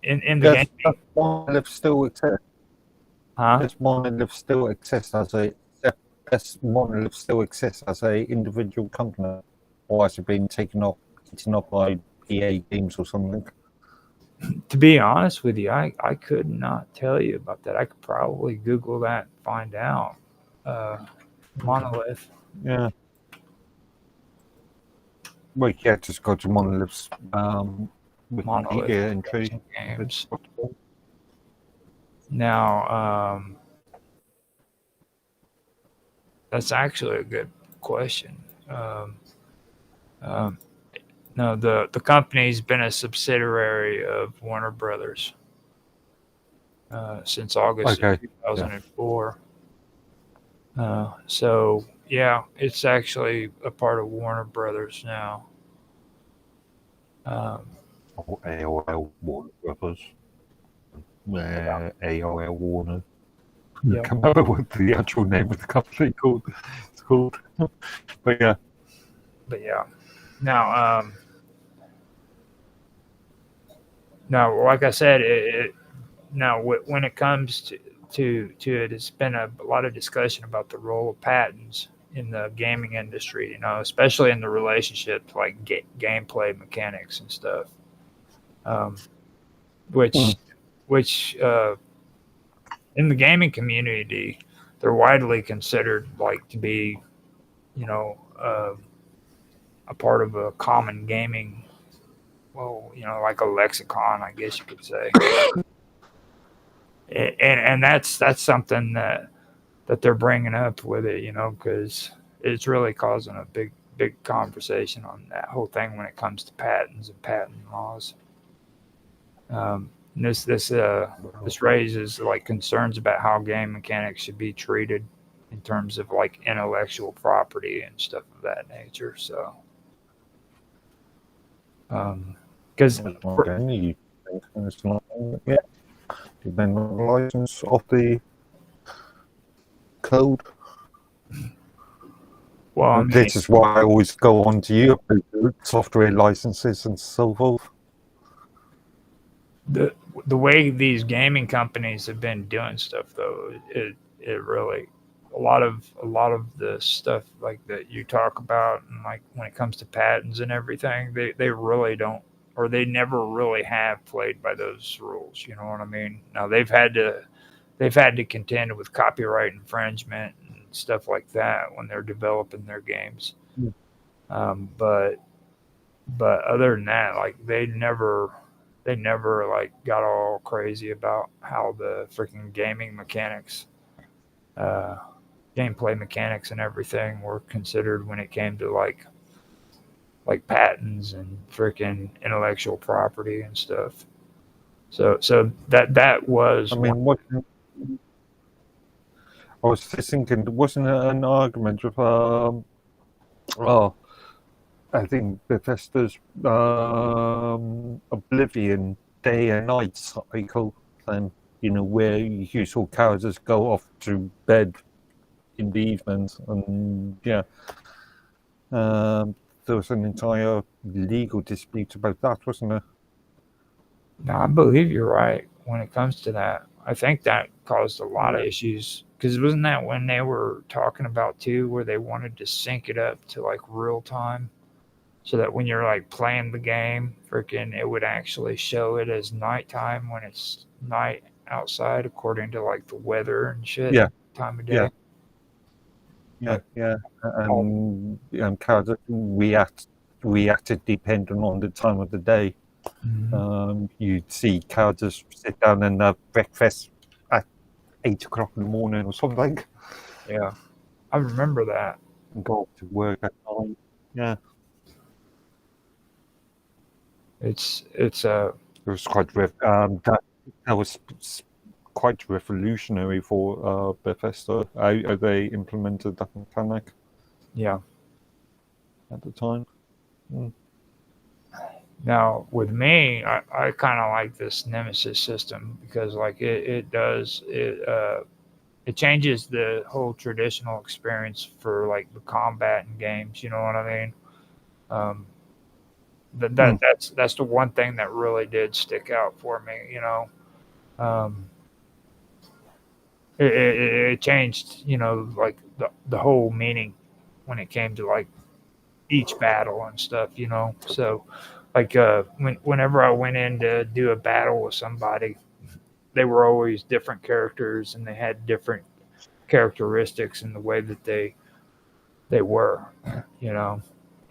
in the game, Does Monolith still exist? huh? Does Monolith still exist as a individual company, or has it been eaten up by EA Games or something? To be honest with you, I could not tell you about that. I could probably Google that and find out. Monolith. Yeah. Well, yeah, just go to Monolith's Monolith Wikipedia entry. Games. Now, that's actually a good question. No, the company's been a subsidiary of Warner Brothers since August of 2004. So yeah, it's actually a part of Warner Brothers now. AOL Warner Brothers. AOL Warner. Yeah. I can't remember what the actual name of the company it's called. But yeah. Now, like I said, when it comes to it, it's been a lot of discussion about the role of patents in the gaming industry. You know, especially in the relationship to like gameplay mechanics and stuff. Which in the gaming community, they're widely considered like to be, you know, a part of a common gaming, well, you know, like a lexicon, I guess you could say. And that's something that they're bringing up with it, you know, because it's really causing a big conversation on that whole thing when it comes to patents and patent laws. This raises like concerns about how game mechanics should be treated in terms of like intellectual property and stuff of that nature. So, because depending on the license of the code. Well, I mean, this is why I always go on to YouTube, software licenses and so forth. The way these gaming companies have been doing stuff, though, it really a lot of the stuff like that you talk about, and like when it comes to patents and everything, they really don't, or they never really have played by those rules. You know what I mean? Now they've had to contend with copyright infringement and stuff like that when they're developing their games. But other than that, like they never like got all crazy about how the freaking gaming mechanics, gameplay mechanics and everything were considered when it came to like patents and freaking intellectual property and stuff. So that was. I mean, I was just thinking, wasn't it an argument with I think Bethesda's Oblivion Day and Night cycle, and you know where you saw characters go off to bed in the evenings, and there was an entire legal dispute about that, wasn't there? No, I believe you're right when it comes to that. I think that caused a lot of issues, because wasn't that when they were talking about too, where they wanted to sync it up to like real time, so that when you're like playing the game, freaking it would actually show it as nighttime when it's night outside, according to like the weather and shit. Yeah. Time of day. Yeah. And characters reacted depending on the time of the day. You'd see characters sit down and have breakfast at 8 o'clock in the morning or something, Yeah, I remember that. and go off to work at night. Yeah, It's it was quite that was quite revolutionary for Bethesda. How they implemented that mechanic yeah. at the time. Now with me, I kind of like this Nemesis system because like it changes the whole traditional experience for like the combat in games. You know what I mean? Um, that's the one thing that really did stick out for me. You know, um, it changed. You know, like the whole meaning when it came to like each battle and stuff. You know, so like whenever I went in to do a battle with somebody, they were always different characters and they had different characteristics in the way that they were, you know.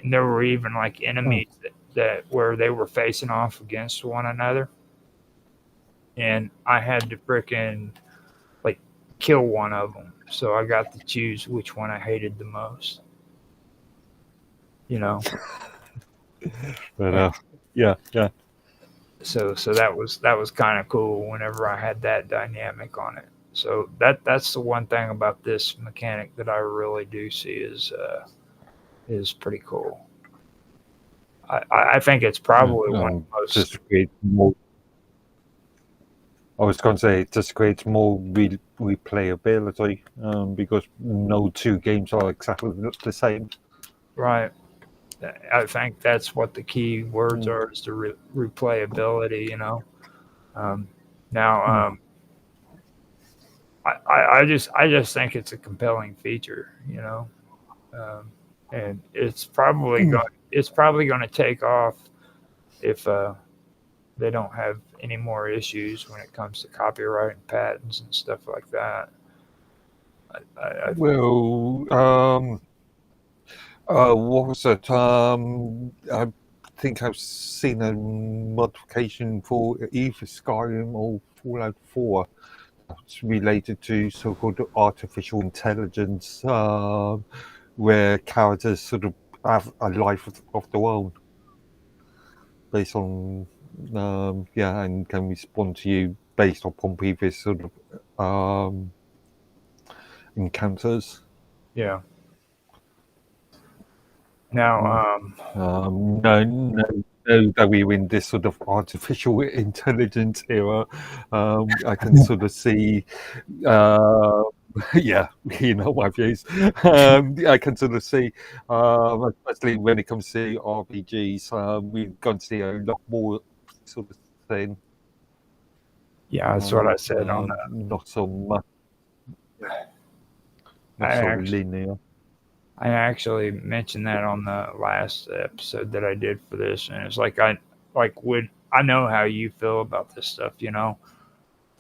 And there were even like enemies that where they were facing off against one another, and I had to frickin' like kill one of them. So I got to choose which one I hated the most, you know. But And yeah. so that was kind of cool whenever I had that dynamic on it. So that's the one thing about this mechanic that I really do see is pretty cool. I think it's probably one of the most. Just create more. I was going to say, it just creates more replayability because no two games are exactly the same. Right. I think that's what the key words are is the replayability. You know. Um, now, I just think it's a compelling feature. You know, and it's probably going to take off if they don't have any more issues when it comes to copyright and patents and stuff like that. Well, what was it? I think I've seen a modification for either Skyrim or Fallout 4 that's related to so-called artificial intelligence, where characters sort of have a life of their own based on, and can respond to you based upon previous sort of encounters. Yeah. Now, No, that we're in this sort of artificial intelligence era. I can sort of see, yeah, you know my views. I can sort of see, especially when it comes to RPGs, we're going to see a lot more sort of thing. yeah, that's what I said on the. Not so much, not I so actually, linear. I actually mentioned that on the last episode that I did for this, and it's like would I know how you feel about this stuff, you know,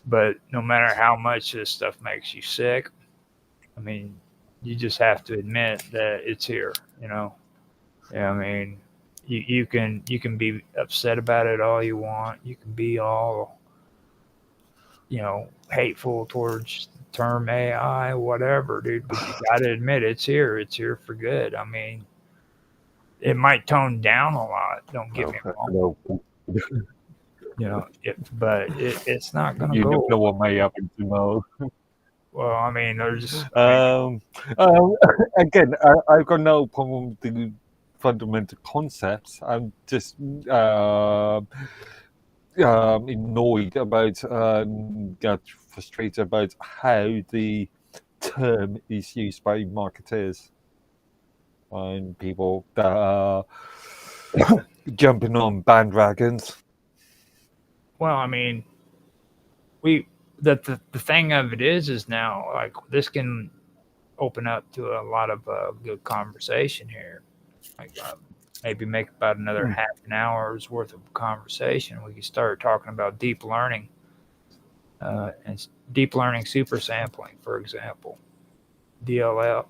but no matter how much this stuff makes you sick, I mean, you just have to admit that it's here, you know. Yeah, I mean, you can be upset about it all you want. You can be all you know hateful towards the term AI, whatever, dude. But you got to admit it's here. It's here for good. I mean, it might tone down a lot. Don't get me wrong. No, You know, it's not gonna you don't go know away. what may happen tomorrow. Well, I mean, there's. I mean, Um, Again, I've got no problem with the fundamental concepts. I'm just annoyed about, get frustrated about how the term is used by marketers and people that are jumping on bandwagons. well, I mean, we the thing of it is now like this can open up to a lot of good conversation here. Like maybe make about another half an hour's worth of conversation. We could start talking about deep learning deep learning super sampling, for example, DLL,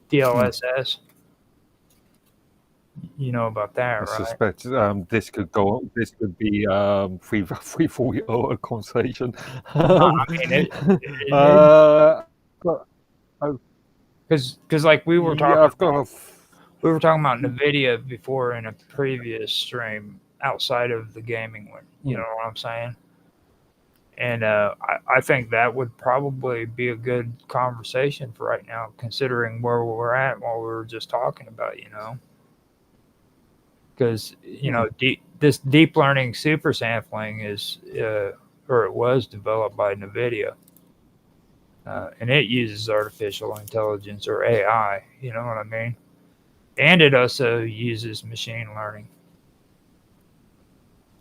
DLSS. You know about that, I right? suspect this could go. This could be 3 4 hour conversation. No, I mean uh, but, because like we were yeah, I've got. we were talking about NVIDIA before in a previous stream outside of the gaming one. You know what I'm saying? And I think that would probably be a good conversation for right now, considering where we're at while we were just talking about, because this deep learning super sampling is, or it was developed by NVIDIA, and it uses artificial intelligence or AI. You know what I mean? And it also uses machine learning.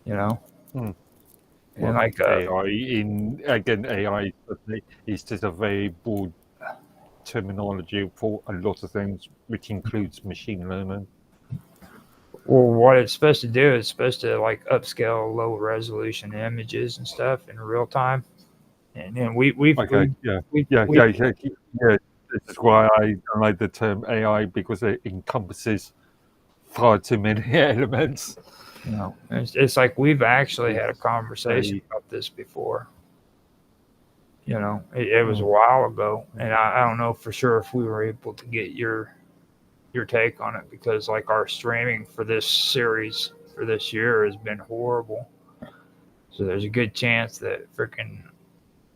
You know, Hmm. and like AI AI is just a very broad terminology for a lot of things, which includes machine learning. well, what it's supposed to do is supposed to like upscale low resolution images and stuff in real time. And then Okay, yeah. This is why I don't like the term AI, because it encompasses far too many elements. it's like we've actually had a conversation about this before. It was a while ago, and I don't know for sure if we were able to get your take on it, because like our streaming for this series for this year has been horrible. So there's a good chance that freaking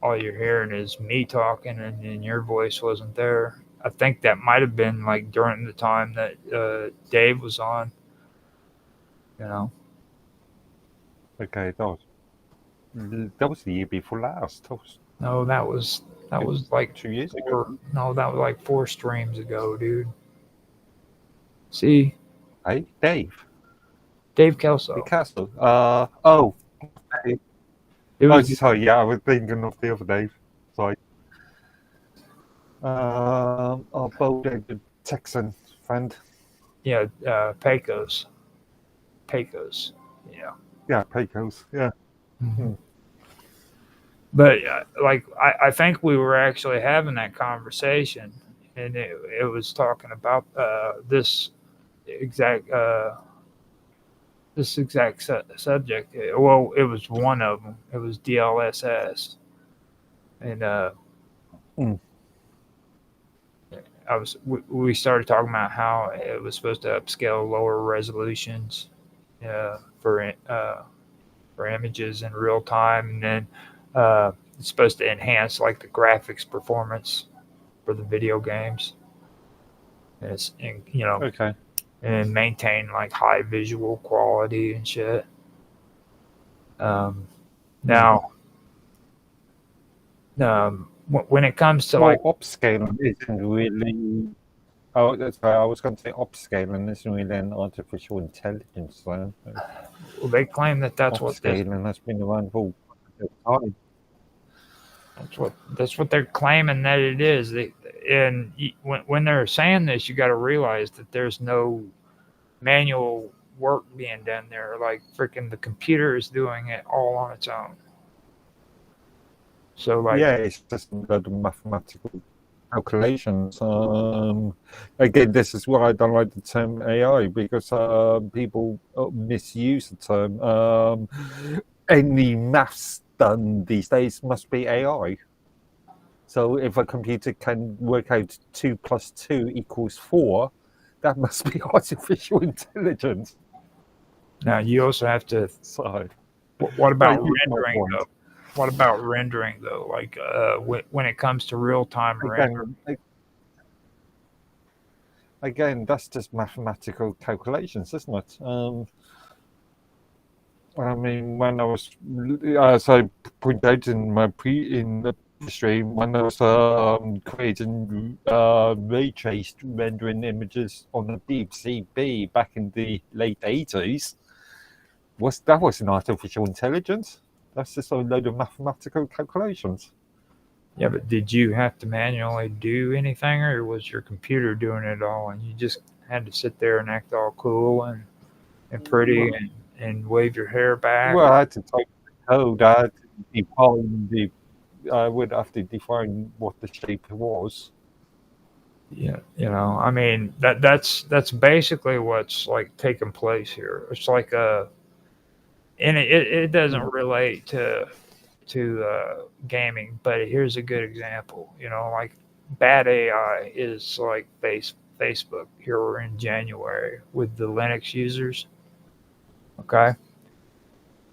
all you're hearing is me talking, and your voice wasn't there. I think that might have been like during the time that Dave was on. Okay, that was the year before last. No, that was like 2 years ago. No, that was like 4 streams ago, dude. See, Hey, Dave Kelso. Picasso. It was sorry. Yeah, I was thinking of the other Dave. Sorry. Bo David, Texan friend. Pecos. Yeah. Yeah, Pecos. Yeah. Mm-hmm. But like I think we were actually having that conversation, and it was talking about this exact subject. Well, it was one of them. It was DLSS, and we started talking about how it was supposed to upscale lower resolutions for images in real time, and then it's supposed to enhance like the graphics performance for the video games, Okay. and maintain like high visual quality and shit. Now, when it comes to like upscaling isn't really. Oh, that's right. I was going to say upscaling isn't really an artificial intelligence, though. well, they claim that that's what upscaling has been around for time. That's what they're claiming that it is. When they're saying this, you got to realize that there's no manual work being done there. Like freaking the computer is doing it all on its own. So like, yeah, it's just the mathematical calculations. Again, this is why I don't like the term AI, because people misuse the term. Any maths done these days must be AI. So if a computer can work out 2 + 2 = 4, that must be artificial intelligence. Now you also have to. So, what about rendering though? What about rendering though? Like when it comes to real time rendering. Again, that's just mathematical calculations, isn't it? I mean, when I was, as I pointed out in the stream, when I was creating ray traced rendering images on the DeepCB back in the late 80s, that was an artificial intelligence. That's just a load of mathematical calculations. Yeah, but did you have to manually do anything, or was your computer doing it all, and you just had to sit there and act all cool and pretty and wave your hair back? Well, I had to type the code. I would have to define what the shape was. Yeah, I mean that's basically what's like taking place here. It's like and it doesn't relate to gaming, but here's a good example. Like bad AI is like Facebook. Here we're in January with the Linux users. Okay.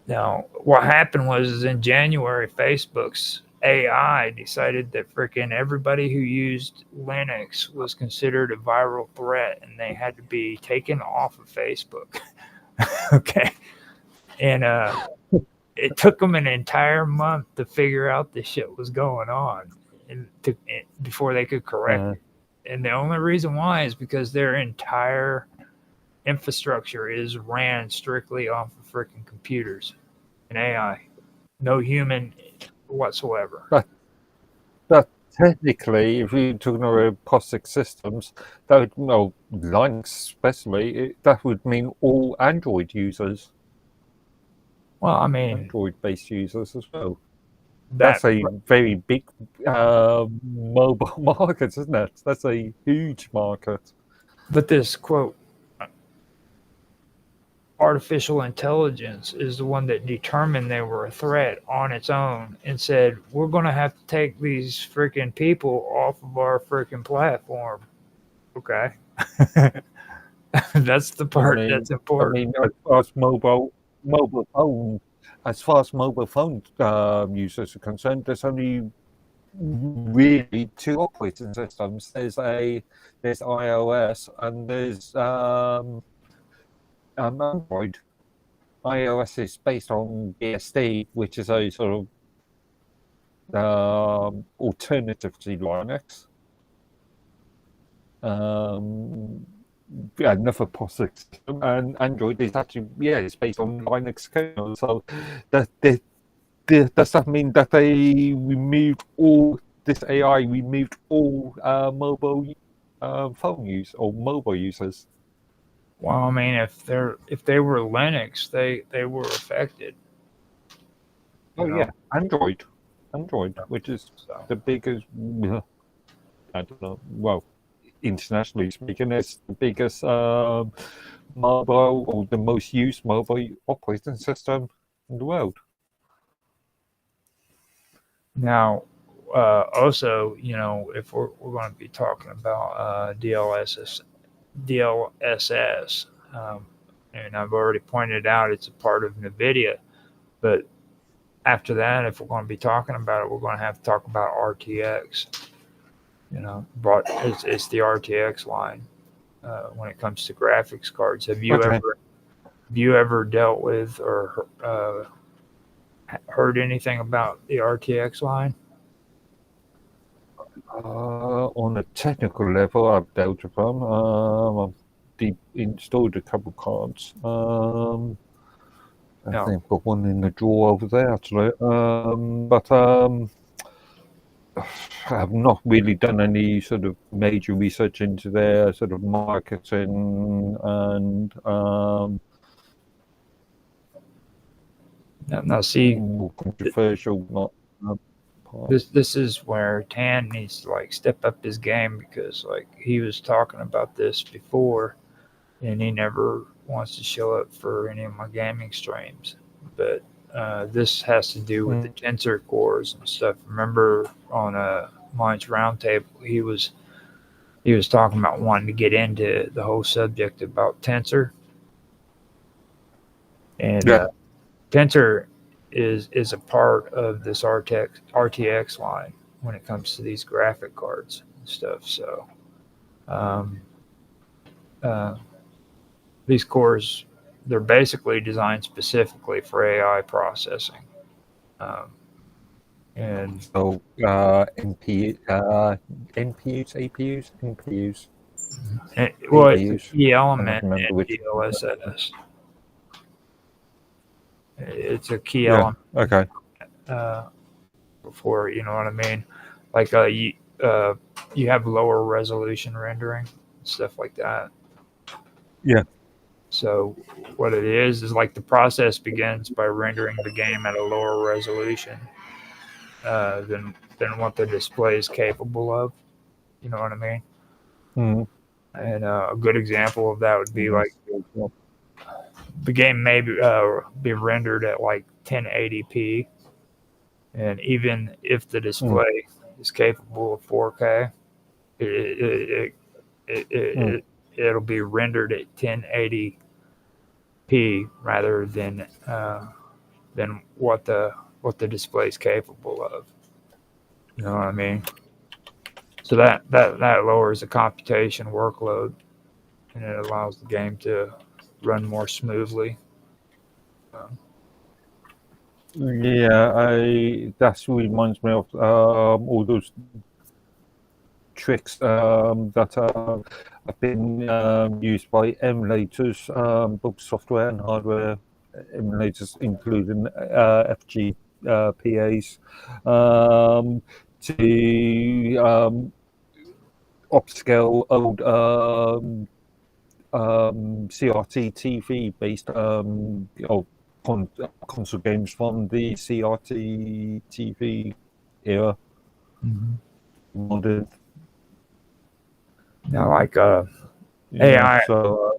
Now, what happened was is in January, Facebook's AI decided that freaking everybody who used Linux was considered a viral threat and they had to be taken off of Facebook. Okay. And it took them an entire month to figure out this shit was going on before they could correct it. And the only reason why is because their entire infrastructure is ran strictly off of freaking computers and AI. No human whatsoever. But technically, if you're talking about POSIX systems, that would, well, Linux especially, that would mean all Android users. Well, I mean, Android-based users as well. that That's a very big mobile market, isn't it? That's a huge market. but this quote artificial intelligence is the one that determined they were a threat on its own and said, we're going to have to take these freaking people off of our freaking platform. Okay. That's the part that's important. as far as mobile phone users are concerned, there's only really two operating systems. There's iOS and there's Android. iOS is based on BSD, which is a sort of alternative to Linux. Another POSIX system, and Android is actually it's based on Linux kernel. So does that mean that they removed all this AI removed all mobile phone use or mobile users? Well, I mean, if they were Linux, they were affected. Android, which is the biggest. I don't know. Well, internationally speaking, it's the biggest mobile or the most used mobile operating system in the world. Now, also, if we're going to be talking about DLSS, and I've already pointed out it's a part of NVIDIA, but after that, if we're going to be talking about it, we're going to have to talk about RTX. It's the RTX line when it comes to graphics cards. Have you ever dealt with or heard anything about the RTX line? On a technical level, I've dealt with them. I've installed a couple cards. I think I've got one in the drawer over there, actually. But I've not really done any sort of major research into their sort of marketing and now see, more controversial. This is where Tan needs to step up his game, because he was talking about this before, and he never wants to show up for any of my gaming streams. But this has to do with the tensor cores and stuff. Remember on Minds Roundtable, he was talking about wanting to get into the whole subject about tensor, and tensor is a part of this RTX line when it comes to these graphic cards and stuff. So these cores, they're basically designed specifically for AI processing. And so NPUs, APUs, NPUs. Well, it's a key element in DLSS. It's a key element. Okay. Before, you know what I mean? You have lower resolution rendering and stuff like that. Yeah. So what it is the process begins by rendering the game at a lower resolution than what the display is capable of. You know what I mean? Mm. And a good example of that would be like the game may be rendered at like 1080p, and even if the Mm. display is capable of 4K, it, it, it, Mm. it, it'll be rendered at 1080p rather than what the display is capable of. You know what I mean? So that lowers the computation workload, and it allows the game to run more smoothly. Yeah, that reminds me of all those tricks that have been used by emulators, both software and hardware emulators, including FGPAs, to upscale old CRT TV based console games from the CRT TV era. Mm-hmm. Modern, Now, like yeah. AI, So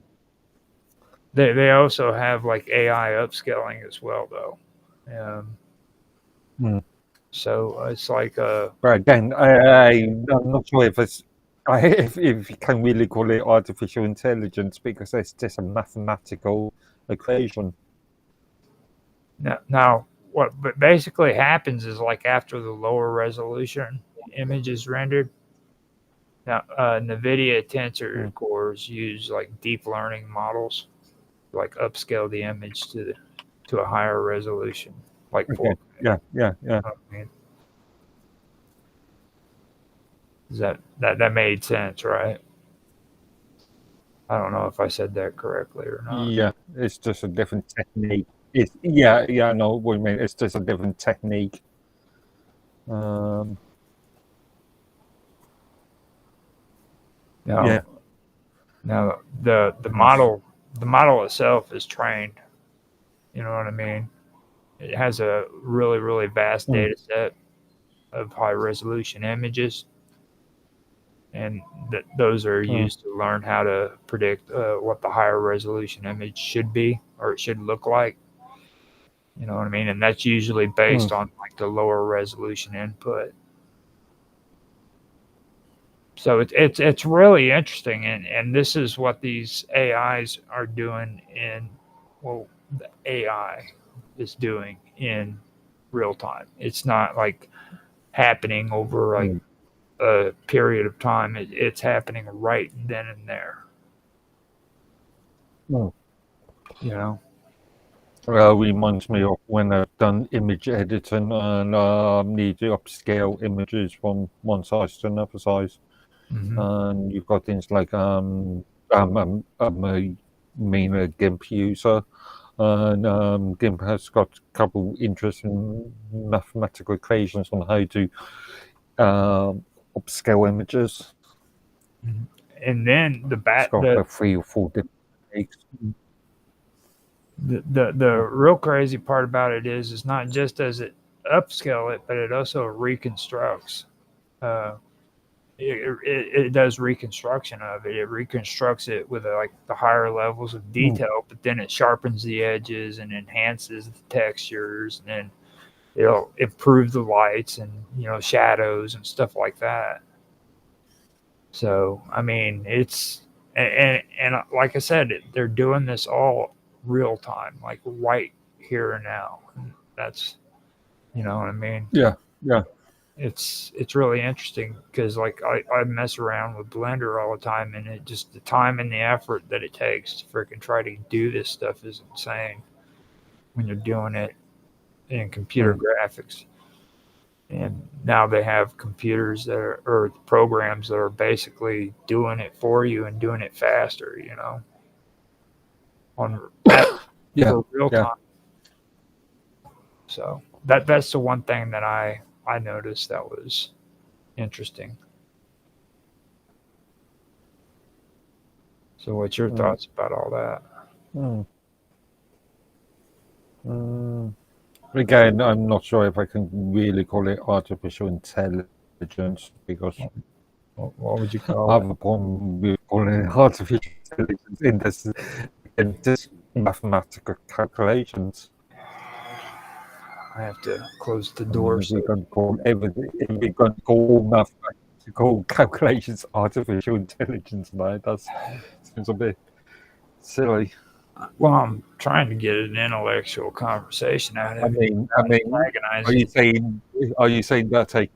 they also have like AI upscaling as well, though. Um, mm. so it's like But again, I'm not sure if if you can really call it artificial intelligence because it's just a mathematical equation. now what basically happens is like after the lower resolution image is rendered. Now, NVIDIA tensor Mm. cores use like deep learning models to like upscale the image to a higher resolution, like Okay. 4K. Yeah. Yeah. Yeah. I mean, that made sense, right? I don't know if I said that correctly or not. Yeah. It's just a different technique. It's yeah. Yeah. I know what you mean. It's just a different technique. Um. Now, Yeah. now Yes. the model itself is trained. You know what I mean? It has a really vast Mm. data set of high resolution images, and those are Mm. used to learn how to predict what the higher resolution image should be or it should look like. You know what I mean? And that's usually based Mm. on like the lower resolution input. So it's really interesting, and this is what these AIs are doing in well, the AI is doing in real time. It's not like happening over like Mm. a period of time. It's happening right then and there. Mm. You know. Reminds me of when I've done image editing and need to upscale images from one size to another size. Hmm. And you've got things like I'm a main GIMP user, and GIMP has got a couple interesting mathematical equations on how to upscale images. And then It's got about 3 or 4 different techniques. the real crazy part about it is not just does it upscale it, but it also reconstructs. Uh, it does reconstruction of it. It reconstructs it with like the higher levels of Mm. detail, but then it sharpens the edges and enhances the textures, and then it'll improve the lights and shadows and stuff like that. So I mean, it's and like I said, they're doing this all real time, like right here and now. And that's what I mean. Yeah, yeah. It's really interesting because like I mess around with Blender all the time, and it just the time and the effort that it takes to freaking try to do this stuff is insane when you're doing it in computer Mm. graphics. And now they have computers that are or programs that are basically doing it for you and doing it faster, on Yeah, for real yeah. time. So that's the one thing that I noticed that was interesting. So what's your Mm. thoughts about all that? Mm. Mm. Again, I'm not sure if I can really call it artificial intelligence because What would you call I it? have a problem with calling it artificial intelligence in this mathematical calculations. I have to close the I door. mean, if we're So going to call everything, if we're going to call all mathematical calculations artificial intelligence, mate, that seems a bit silly. well, I'm trying to get an intellectual conversation out I of you. mean, I mean, Agonize are you. you saying are you saying that a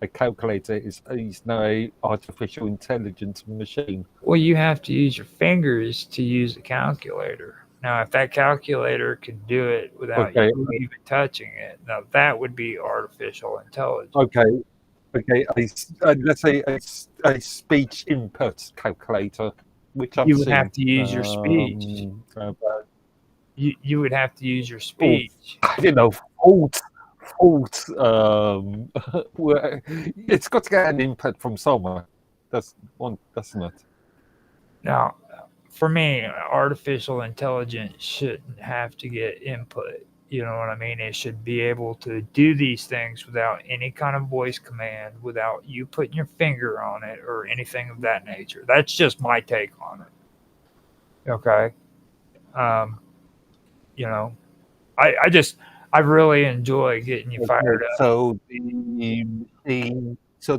calculator is now a artificial intelligence machine? Well, you have to use your fingers to use a calculator. Now, if that calculator could do it without Okay, you even touching it, now that would be artificial intelligence. okay, okay. Let's say a speech input calculator, which I've You would have seen. to use your speech. About, You would have to use your oh, speech. you know, fault. It's got to get an input from somewhere. That's one, doesn't it? Now, for me, artificial intelligence shouldn't have to get input. You know what I mean? It should be able to do these things without any kind of voice command, without you putting your finger on it or anything of that nature. That's just my take on it. Okay. Um, you know, I really enjoy getting you Okay, fired up. so the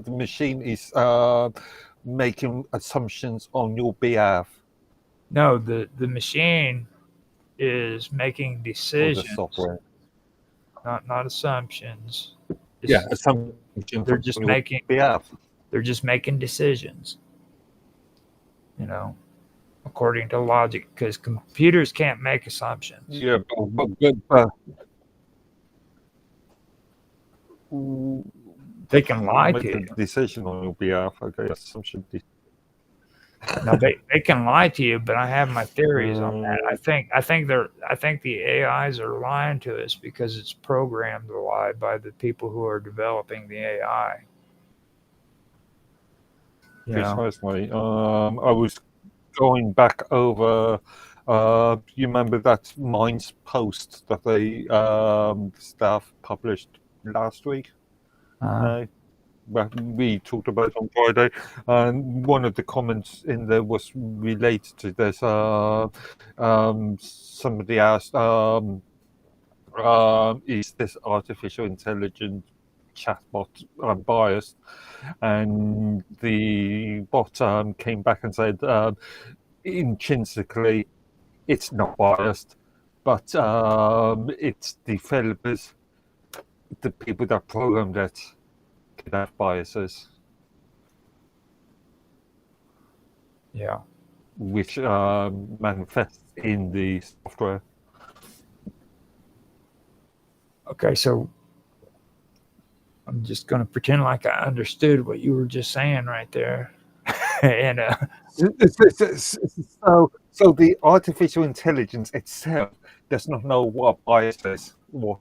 machine is making assumptions on your behalf, No, the machine is making or the decisions, software. not assumptions. Yeah, It's, assumptions they're on just your making behalf. they're just making decisions. You know, according to logic, because computers can't make assumptions. Yeah, but They can lie to make a you. decision on your behalf. Okay, assumption. Now they can lie to you, but I have my theories on that. Uh, I think the AIs are lying to us because it's programmed to lie by the people who are developing the AI. You know. Precisely. I was going back over. You remember that Minds post that the staff published last week? Uh, No, well, we talked about it on Friday, and one of the comments in there was related to this. Somebody asked, "Is this artificial intelligence chatbot biased?" And the bot came back and said, intrinsically, it's not biased, but it's developers, the people that programmed it, could have biases, yeah. which manifest in the software. Okay, so I'm just going to pretend like I understood what you were just saying right there. and So the artificial intelligence itself does not know what bias is, what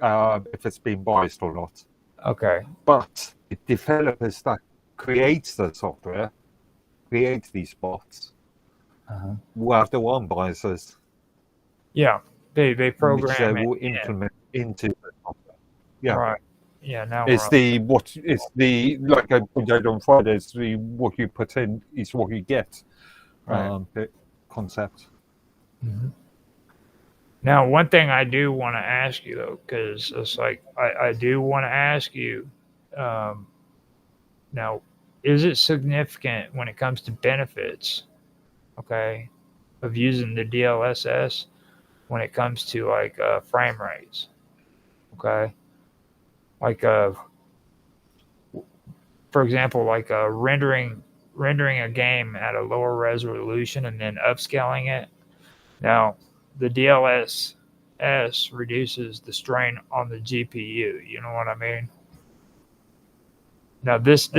if it's been biased or not. okay, But the developers that create the software, create these bots, will have their own biases, yeah, they which they program it will in. implement into the software. Yeah. Right. Yeah, now It's the like I pointed out on Friday. It's the what you put in is what you get. right. The concept. Mhm. Now, one thing I do want to ask you though, because it's like I do want to ask you, um, now, is it significant when it comes to benefits, okay, of using the DLSS when it comes to like frame rates, okay, like for example, like rendering a game at a lower resolution and then upscaling it. Now, the DLSS reduces the strain on the GPU. You know what I mean? Now, And this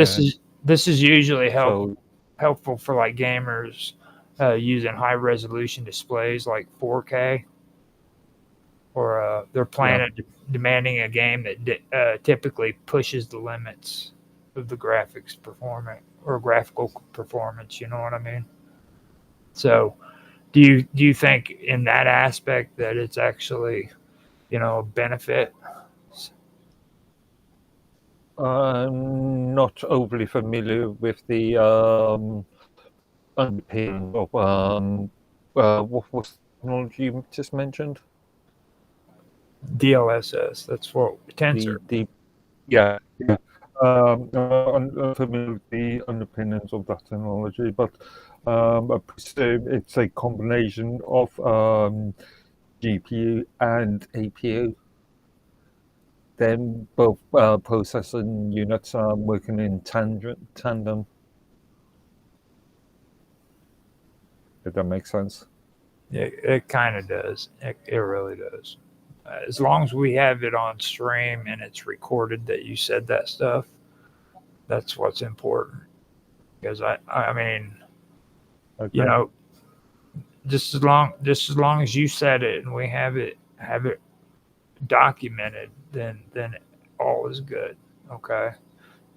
is usually so helpful for like gamers using high resolution displays like 4K, or they're yeah, playing demanding a game that typically pushes the limits of the graphics performance or graphical performance. You know what I mean? So, do you think in that aspect that it's actually a benefit? I'm not overly familiar with the underpinning of what was the technology you just mentioned? DLSS. That's what Tensor. The yeah. I'm unfamiliar with the underpinnings of that technology, but I presume it's a combination of GPU and APU. Then both processing units are working in tandem. If that makes sense. It kind of does. It really does. As long as we have it on stream and it's recorded that you said that stuff, that's what's important. Because I mean, Okay. you know, just as long as you said it and we have it documented, then all is good. Okay.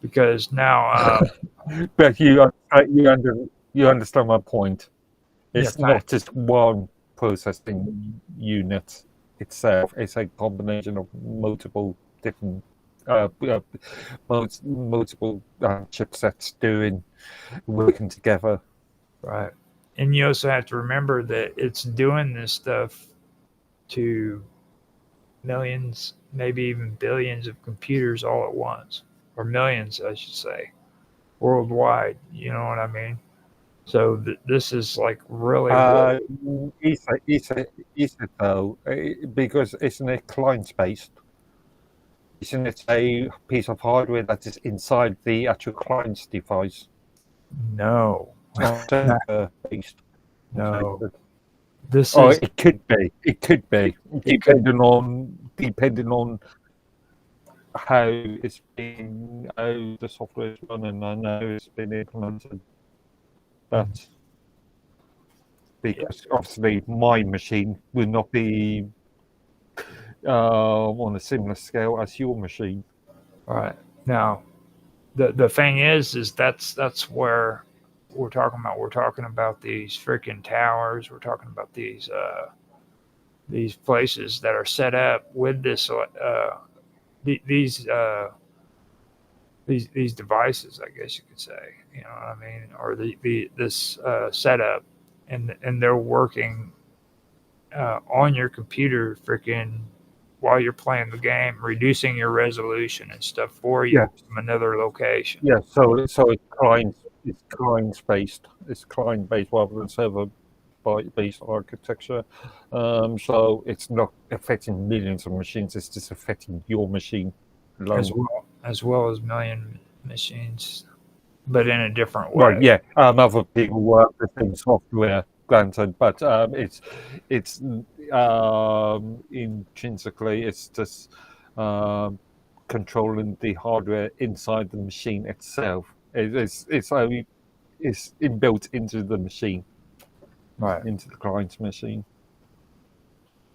Because now, But you understand my point. It's yes, not just one processing unit itself. It's a combination of multiple different multiple chipsets working together. right. And you also have to remember that it's doing this stuff to millions, maybe even billions of computers all at once, or millions, I should say, worldwide. You know what I mean? So this is like really, really. Is it though? Because isn't it client based? Isn't it a piece of hardware that is inside the actual client's device? No, It's not server based. no. This Oh, is it could be. It could be, it could, depending on how how the software is running and how it's been implemented. But because obviously my machine will not be on a similar scale as your machine. right now. The thing is that's where we're talking about. We're talking about these freaking towers. We're talking about these places that are set up with this the- these uh, these devices, I guess you could say. You know what I mean? Or the this setup, and they're working on your computer, freaking while you're playing the game, reducing your resolution and stuff for Yeah, you from another location. yeah. So it's client based. It's client based rather than server based architecture. So it's not affecting millions of machines. It's just affecting your machine alone. As well as million machines, but in a different Right, way. yeah. Other people work the same software, granted, but it's intrinsically it's just controlling the hardware inside the machine itself. It's inbuilt into the machine, Right. into the client's machine.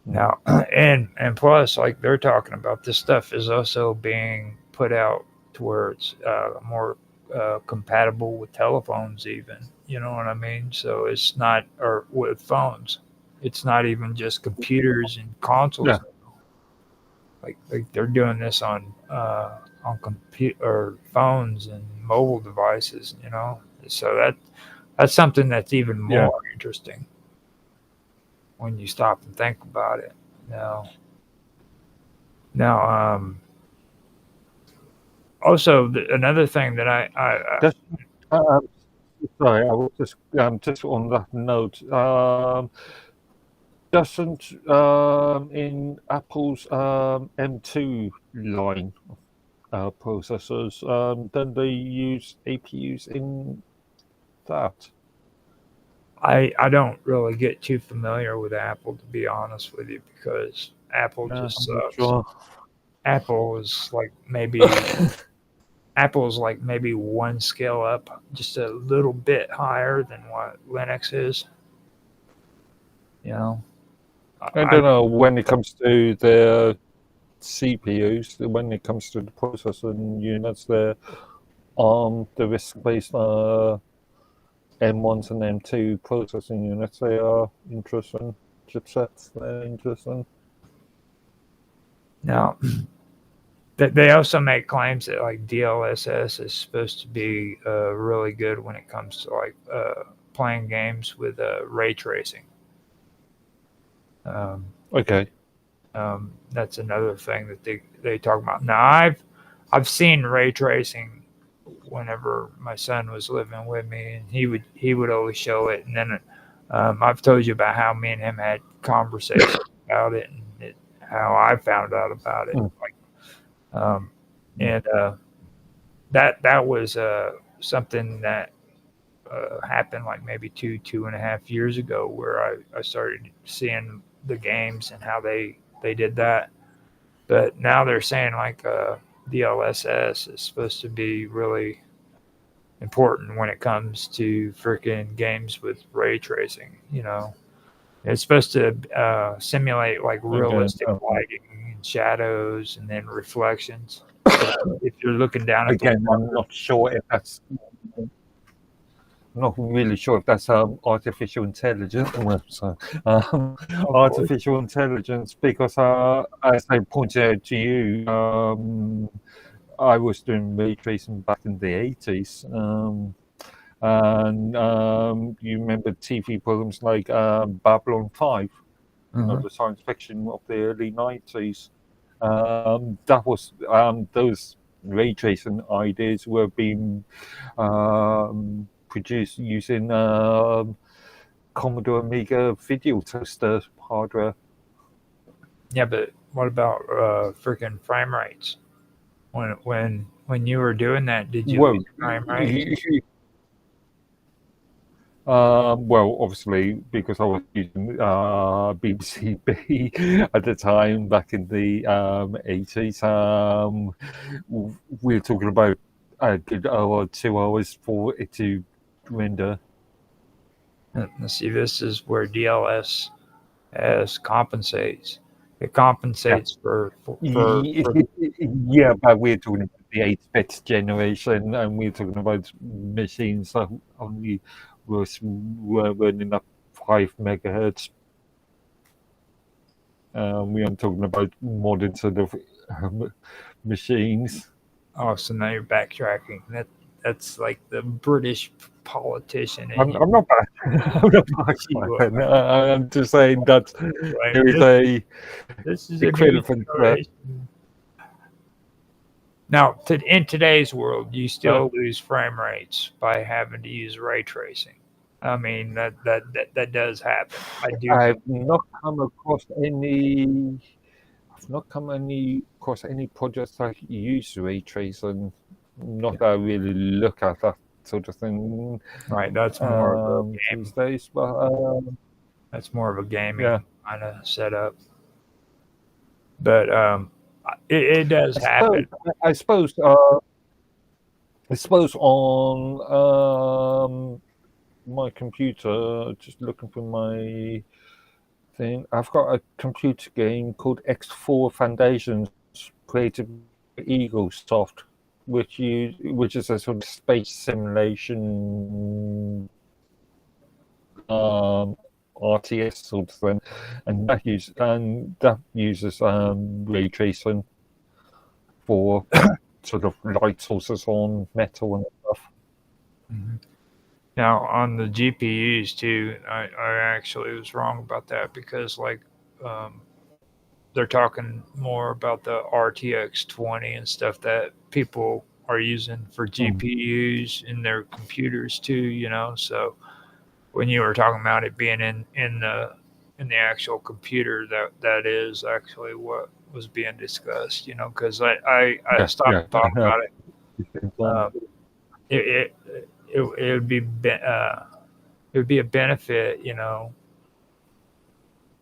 Now, and plus, like they're talking about, this stuff is also being put out to where it's more compatible with telephones, even. You know what I mean? So it's not, or with phones. It's not even just computers and consoles. Yeah, Like they're doing this on computer or phones and mobile devices. You know, so that's something that's even yeah. more interesting when you stop and think about it. Now, now, also another thing that Just, uh, sorry, I was just on that note. Doesn't in Apple's M2 line processors, don't they use APUs in that? I don't really get too familiar with Apple, to be honest with you, because Apple just I'm not sucks. sure. Apple is like maybe Apple is like maybe one scale up, just a little bit higher than what Linux is. You know, I I don't know when it comes to the CPUs, when it comes to the processing units, they're on the RISC-based M1s and M2 processing units. They are interesting chipsets. They're interesting. now They also make claims that like DLSS is supposed to be really good when it comes to like playing games with ray tracing. Okay. That's another thing that they talk about. Now I've seen ray tracing whenever my son was living with me, and he would always show it. And then I've told you about how me and him had conversations about it, and how I found out about it. Mm. Like, and that was something that happened like maybe 2.5 years ago, where I started seeing the games and how they did that. But now they're saying like DLSS is supposed to be really important when it comes to freaking games with ray tracing. It's supposed to simulate like realistic Okay. lighting and shadows and then reflections. So if you're looking down at Again, I'm not sure if that's. Not really sure if that's artificial intelligence. Well, sorry, artificial intelligence, because as I pointed out to you, I was doing ray tracing back in the 80s, and you remember TV programs like Babylon 5, the science fiction of the early 90s. That was those ray tracing ideas were being produced using Commodore Amiga video toaster hardware. Yeah, but what about freaking frame rates? When you were doing that, did you lose frame rates? Well, obviously, because I was using BBC B at the time back in the 80s, we're talking about a good hour, 2 hours for it to render. And see, this is where DLSS compensates. It compensates for yeah, but we're talking about the 8-bit generation, and we're talking about machines that only were running at 5 megahertz. We aren't talking about modern sort of machines. Oh, so now you're backtracking. That's like the British politician. I'm not back. I'm not backtracking. I'm just saying that there is this is a critical threat. Now, in today's world, you still lose frame rates by having to use ray tracing. I mean, that does happen. I've not come across any. I've not come across any projects that use ray tracing. Not that I really look at that sort of thing. Right, that's more of a game these days, but that's more of a gaming kind of setup. But it does happen. I suppose on my computer, just looking for my thing, I've got a computer game called X4 Foundations, created by Eaglesoft, which is a sort of space simulation RTS sort of thing, and that uses ray tracing for sort of light sources on metal and stuff. Mm-hmm. Now on the GPUs too, I actually was wrong about that, because like they're talking more about the RTX 20 and stuff that people are using for GPUs in their computers too. So when you were talking about it being in the actual computer, that is actually what was being discussed. Because I stopped talking about it. It would be a benefit,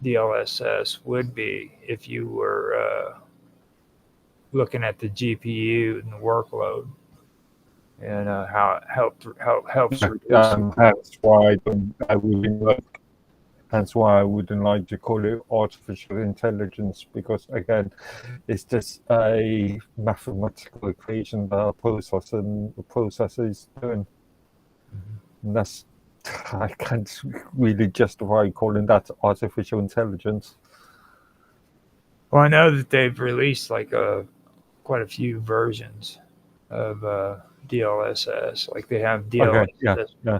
DLSS would be, if you were looking at the GPU and the workload, and how it helps reduce. That's why I wouldn't like to call it artificial intelligence, because again, it's just a mathematical equation that the processor is doing. And that's, I can't really justify calling that artificial intelligence. Well, I know that they've released like a quite a few versions of DLSS. Like they have Okay. Yeah. DLSS Yeah.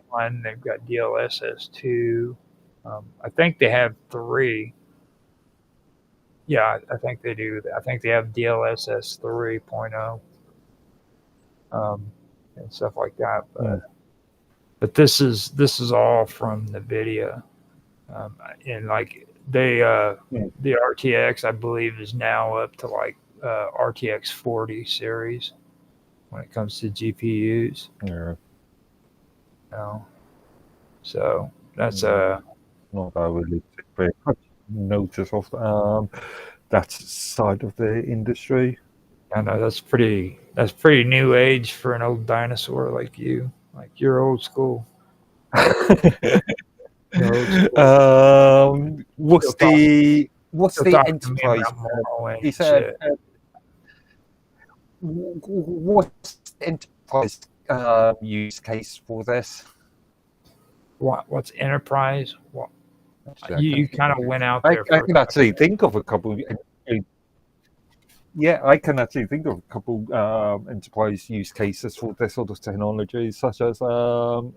1, they've got DLSS 2. I think they have 3. Yeah, I think they do. I think they have DLSS 3.0 and stuff like that. But this is all from NVIDIA, and like they the RTX I believe is now up to like RTX 40 series when it comes to GPUs. Yeah. You know? So that's not that I really take very much notice of that side of the industry. I know that's pretty new age for an old dinosaur like you. Like you're old school. What's the enterprise? He said, what's the enterprise use case for this? What's enterprise? What you kind of went out there. I can actually think of a couple. Yeah, I can actually think of a couple enterprise use cases for this sort of technology, such as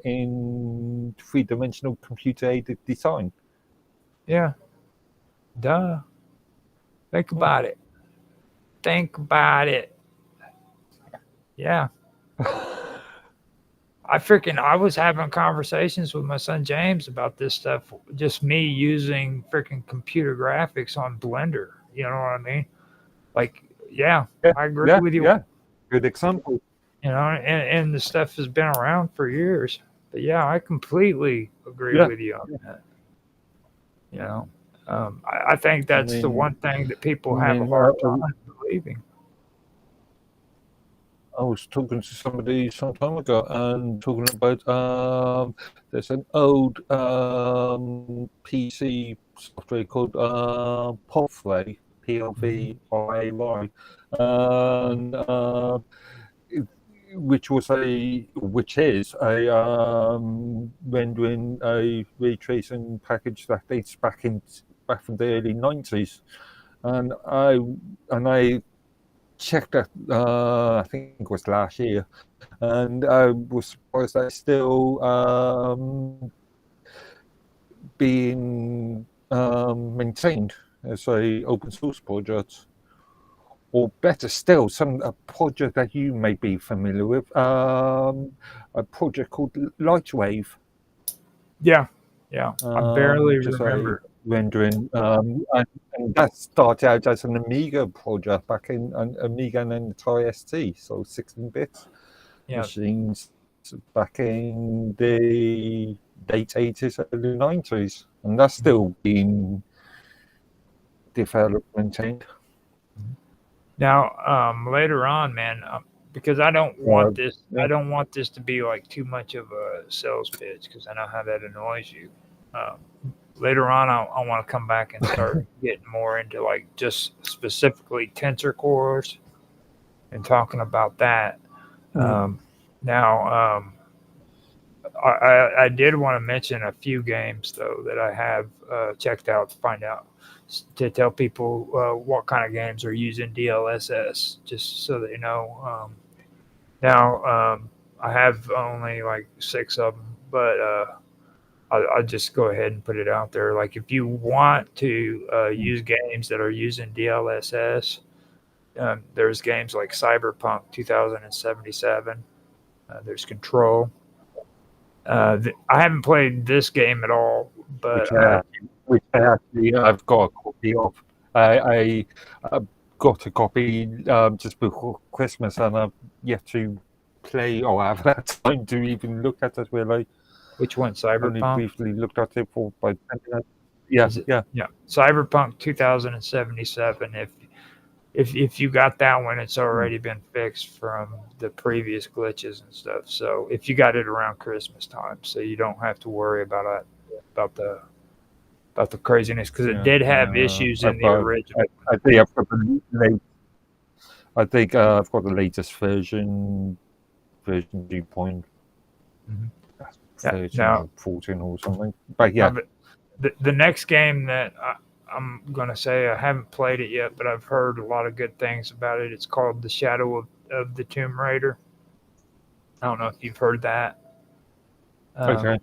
in three-dimensional computer-aided design. Yeah. Duh. Think about it. Yeah. I was having conversations with my son James about this stuff, just me using freaking computer graphics on Blender. You know what I mean? Like, I agree with you. Yeah, good example. You know, and the stuff has been around for years. But yeah, I completely agree with you on that. You know, I think that's the one thing that people have a hard time believing. I was talking to somebody some time ago and talking about there's an old PC software called Povray, Povray, and which is a rendering a ray tracing package that dates back from the early 90s, and I checked that I think it was last year, and I was surprised that it's still being maintained as a open source project, or better still, a project that you may be familiar with, a project called Lightwave. Yeah, I barely remember. Rendering, and that started out as an Amiga project back in an Amiga and an Atari ST, so 16-bit machines back in the late 80s, early 90s, and that's still being developed, maintained. Now, later on, man, because I don't want this. I don't want this to be like too much of a sales pitch, because I know how that annoys you. Later on, I want to come back and start getting more into like just specifically tensor cores and talking about that. Now, I did want to mention a few games though that I have checked out to tell people what kind of games are using DLSS, just so they know. Now, I have only like 6 of them, but I'll just go ahead and put it out there. Like, if you want to use games that are using DLSS, there's games like Cyberpunk 2077. There's Control. I haven't played this game at all, but which actually I've got a copy of. I got a copy just before Christmas, and I've yet to play or have that time to even look at it really. Which one? Cyberpunk? I only briefly looked at it for by yeah. Cyberpunk 2077. If you got that one, it's already been fixed from the previous glitches and stuff. So if you got it around Christmas time, so you don't have to worry about the craziness, because it did have issues in the original. I think I've got the latest version 2.0. Now, 14 or something, but yeah. The next game that I'm gonna say I haven't played it yet, but I've heard a lot of good things about it. It's called The Shadow of the Tomb Raider. I don't know if you've heard that. Okay.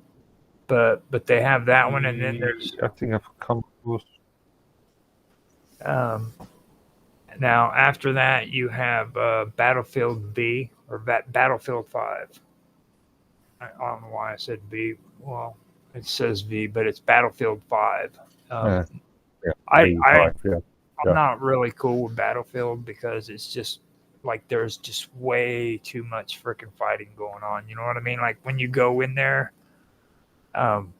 But they have that one, and then there's I think I've come across. um, now after that you have Battlefield V or Battlefield 5. I don't know why I said V. Well, it says V, but it's Battlefield 5. Yeah. I Yeah. I'm not really cool with Battlefield because it's just like there's just way too much freaking fighting going on. You know what I mean? Like when you go in there, um,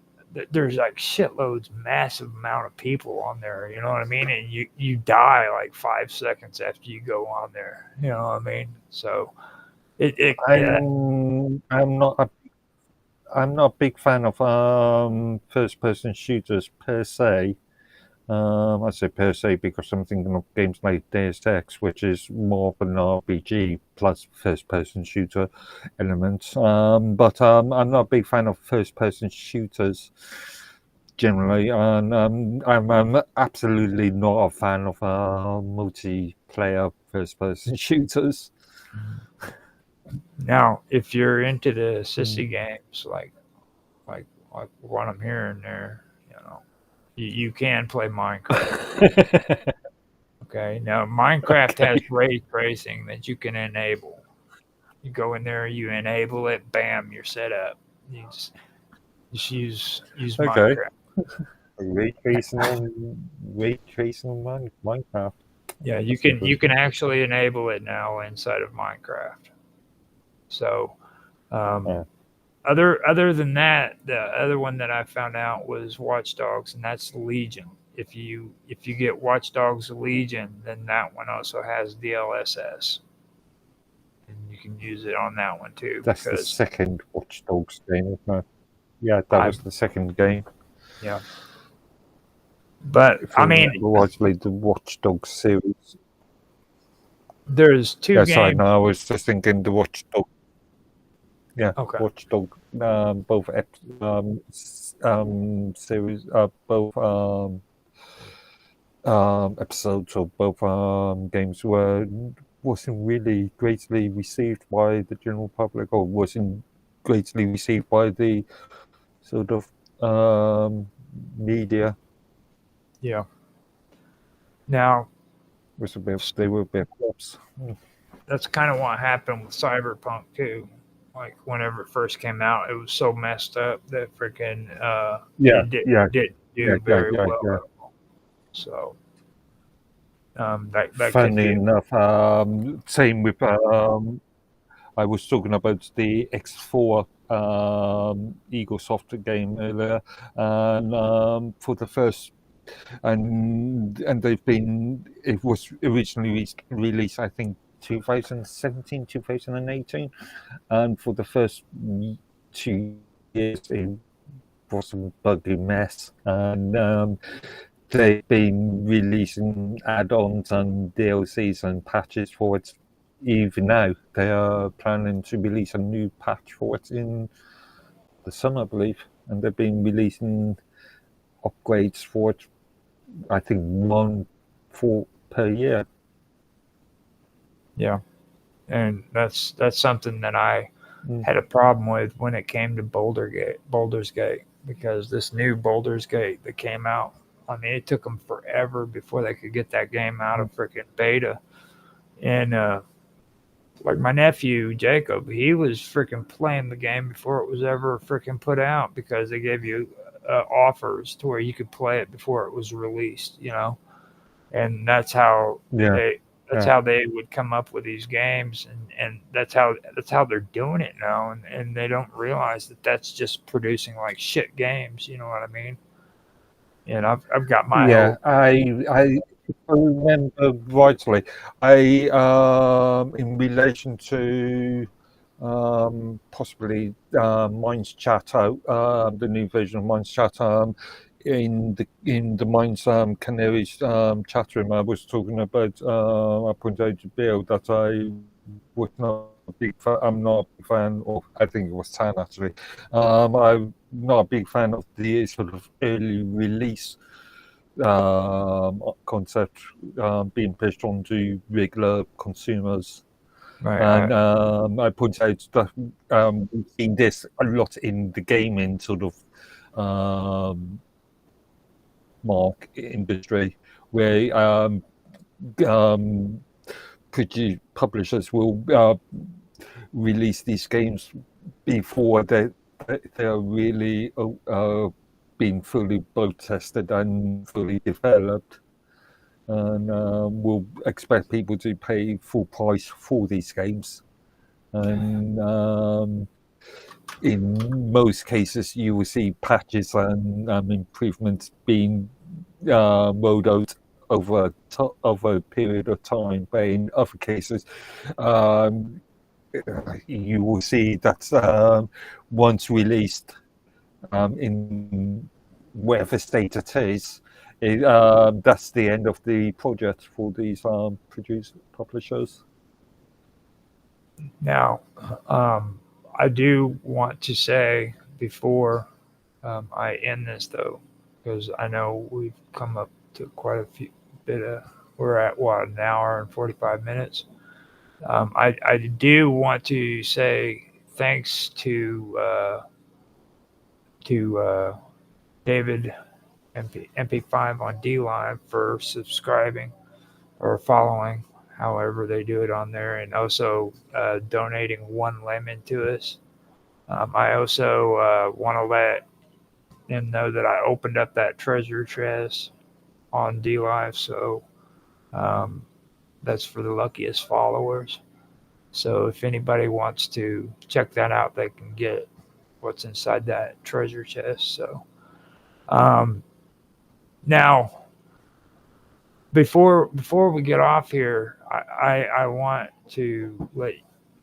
there's like shitloads, massive amount of people on there. You know what I mean? And you die like 5 seconds after you go on there. You know what I mean? So yeah. I'm not a big fan of first person shooters per se. I say per se because I'm thinking of games like Deus Ex, which is more of an RPG plus first person shooter elements. But I'm not a big fan of first person shooters generally, and I'm absolutely not a fan of multiplayer first person shooters. Now, if you're into the sissy games, like what I'm hearing there, you know, you can play Minecraft. Okay. Now, Minecraft has ray tracing that you can enable. You go in there, you enable it, bam, you're set up. You just use Okay. Minecraft. Ray tracing on Minecraft. Yeah, you can actually enable it now inside of Minecraft. So, other than that, the other one that I found out was Watch Dogs, and that's Legion. If you get Watch Dogs Legion, then that one also has DLSS, and you can use it on that one too. That's the second Watch Dogs game, isn't it? Yeah, that was the second game. Yeah. But I mean, largely the Watch Dogs series. There's two games. Sorry, no, I was just thinking the Watch Dogs. Yeah, okay. Watch Dogs, both series, both episodes of both games wasn't really greatly received by the general public, or wasn't greatly received by the sort of media. Yeah. Now, they were a bit flops. That's kind of what happened with Cyberpunk too. Like whenever it first came out, it was so messed up that freaking didn't do very well. So that funny enough, same with I was talking about the X4 Eaglesoft game earlier, and for the first. And it was originally released, I think, 2017, 2018, and for the first 2 years it was a buggy mess, and they've been releasing add-ons and DLCs and patches for it. Even now, they are planning to release a new patch for it in the summer, I believe, and they've been releasing upgrades for it, I think 1 per year. Yeah, and that's something that I had a problem with when it came to Baldur's Gate, because this new Baldur's Gate that came out, I mean, it took them forever before they could get that game out of freaking beta. And like my nephew Jacob, he was freaking playing the game before it was ever freaking put out, because they gave you offers to where you could play it before it was released, you know. And that's how how they would come up with these games, and that's how they're doing it now, and they don't realize that that's just producing like shit games, you know what I mean? And I've got my I remember rightly, in relation to possibly Minds Chat, the new version of Minds Chat, in the Minds Canaries chat room, I was talking about. I pointed out to Bill that I was not a big fan. I'm not a big fan of. I think it was Tan actually. I'm not a big fan of the sort of early release concept being pushed onto regular consumers. Right. And I point out that we've seen this a lot in the gaming sort of mark industry, where publishers will release these games before they're really being fully both tested and fully developed, and we'll expect people to pay full price for these games. And in most cases, you will see patches and improvements being rolled out over a period of time. But in other cases, you will see that once released in whatever state it is, that's the end of the project for these publishers. Now, I do want to say before I end this, though, because I know we've come up to quite a few bit of, we're at what, an hour and 45 minutes. I do want to say thanks to David MP5 on DLive for subscribing or following, however they do it on there, and also donating 1 lemon to us. I also want to let him know that I opened up that treasure chest on DLive, so that's for the luckiest followers. So if anybody wants to check that out, they can get what's inside that treasure chest. So now, before we get off here, I want to let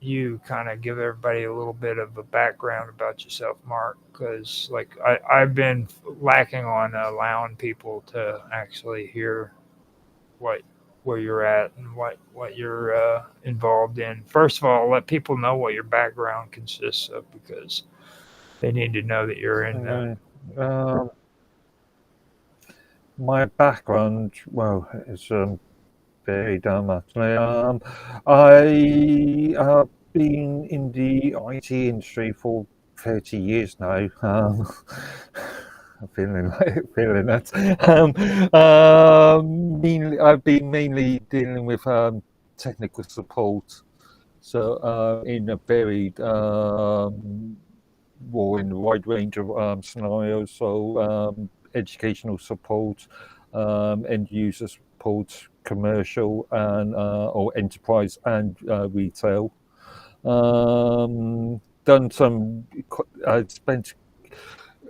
you kind of give everybody a little bit of a background about yourself, Mark, because like I've been lacking on allowing people to actually hear where you're at and what you're involved in. First of all, let people know what your background consists of, because they need to know that you're in my background, well, is very dumb actually. I have been in the IT industry for 30 years now. I'm feeling it. I've been mainly dealing with technical support, so in a varied, in a wide range of scenarios. So educational support, end user support, commercial and or enterprise and retail. Done some. I spent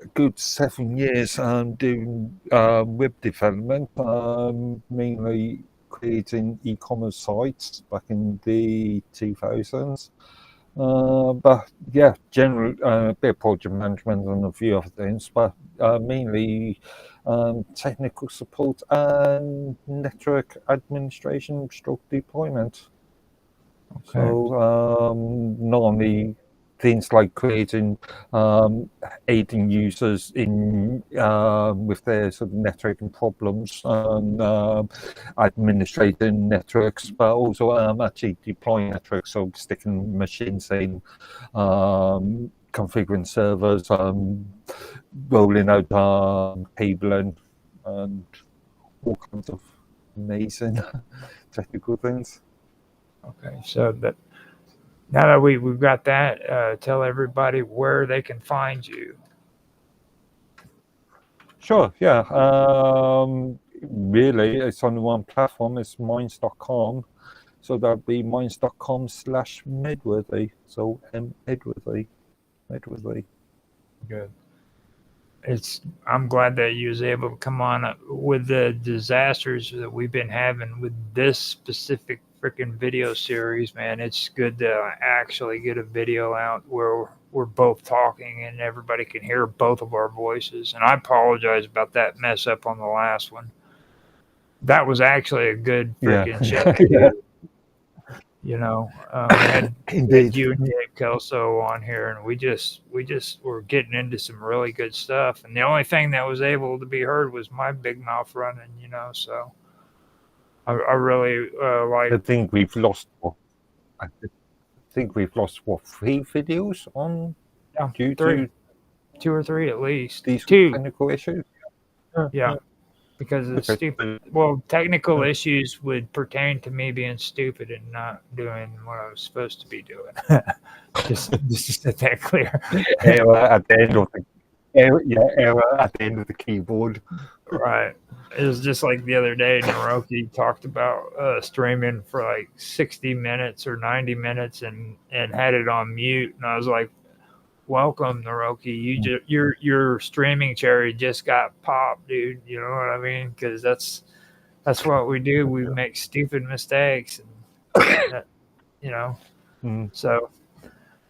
a good 7 years doing web development, mainly creating e-commerce sites back in the 2000s. But yeah, general a bit of project management and a few other things, but mainly technical support and network administration stroke deployment. Okay. So not only things like creating, aiding users in with their sort of networking problems and administrating networks, but also actually deploying networks, so sticking machines in, configuring servers, rolling out cabling, and all kinds of amazing technical things. Okay, so that now that we've got that, tell everybody where they can find you. Sure, yeah. Really, it's on one platform. It's Minds.com. So that'd be Minds.com/Medworthy. So Medworthy. Good. I'm glad that you was able to come on with the disasters that we've been having with this specific freaking video series, man. It's good to actually get a video out where we're both talking and everybody can hear both of our voices. And I apologize about that mess up on the last one. That was actually a good freaking show. Yeah. We had Indeed. you and Dave Kelso on here, and we just were getting into some really good stuff. And the only thing that was able to be heard was my big mouth running. So I really like. I think we've lost. I think we've lost 3 videos on Yeah, due 3, to 2 or 3 at least. these 2, technical issues. yeah, because it's Okay. stupid. Well, technical issues would pertain to me being stupid and not doing what I was supposed to be doing. just to set that clear. Error at the end of the error at the end of the keyboard. Right. It was just like the other day, Naroki talked about streaming for like 60 minutes or 90 minutes and had it on mute. And I was like, welcome, Naroki. Your streaming cherry just got popped, dude. You know what I mean? Because that's what we do. We make stupid mistakes. And Mm. So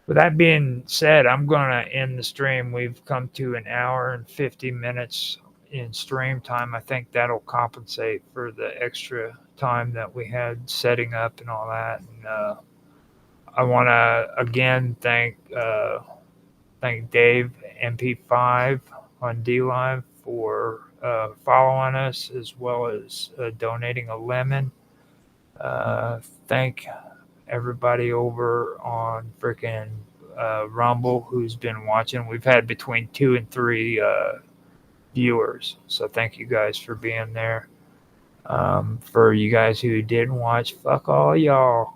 with that being said, I'm going to end the stream. We've come to an hour and 50 minutes in stream time. I think that'll compensate for the extra time that we had setting up and all that. And I want to again thank Dave MP5 on DLive for following us as well as donating a lemon. Thank everybody over on freaking Rumble who's been watching. We've had between 2 and 3 viewers, so thank you guys for being there. For you guys who didn't watch, fuck all y'all.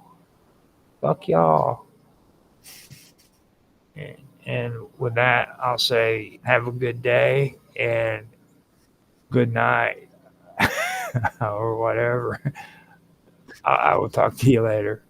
Fuck y'all. And with that, I'll say have a good day and good night or whatever. I will talk to you later.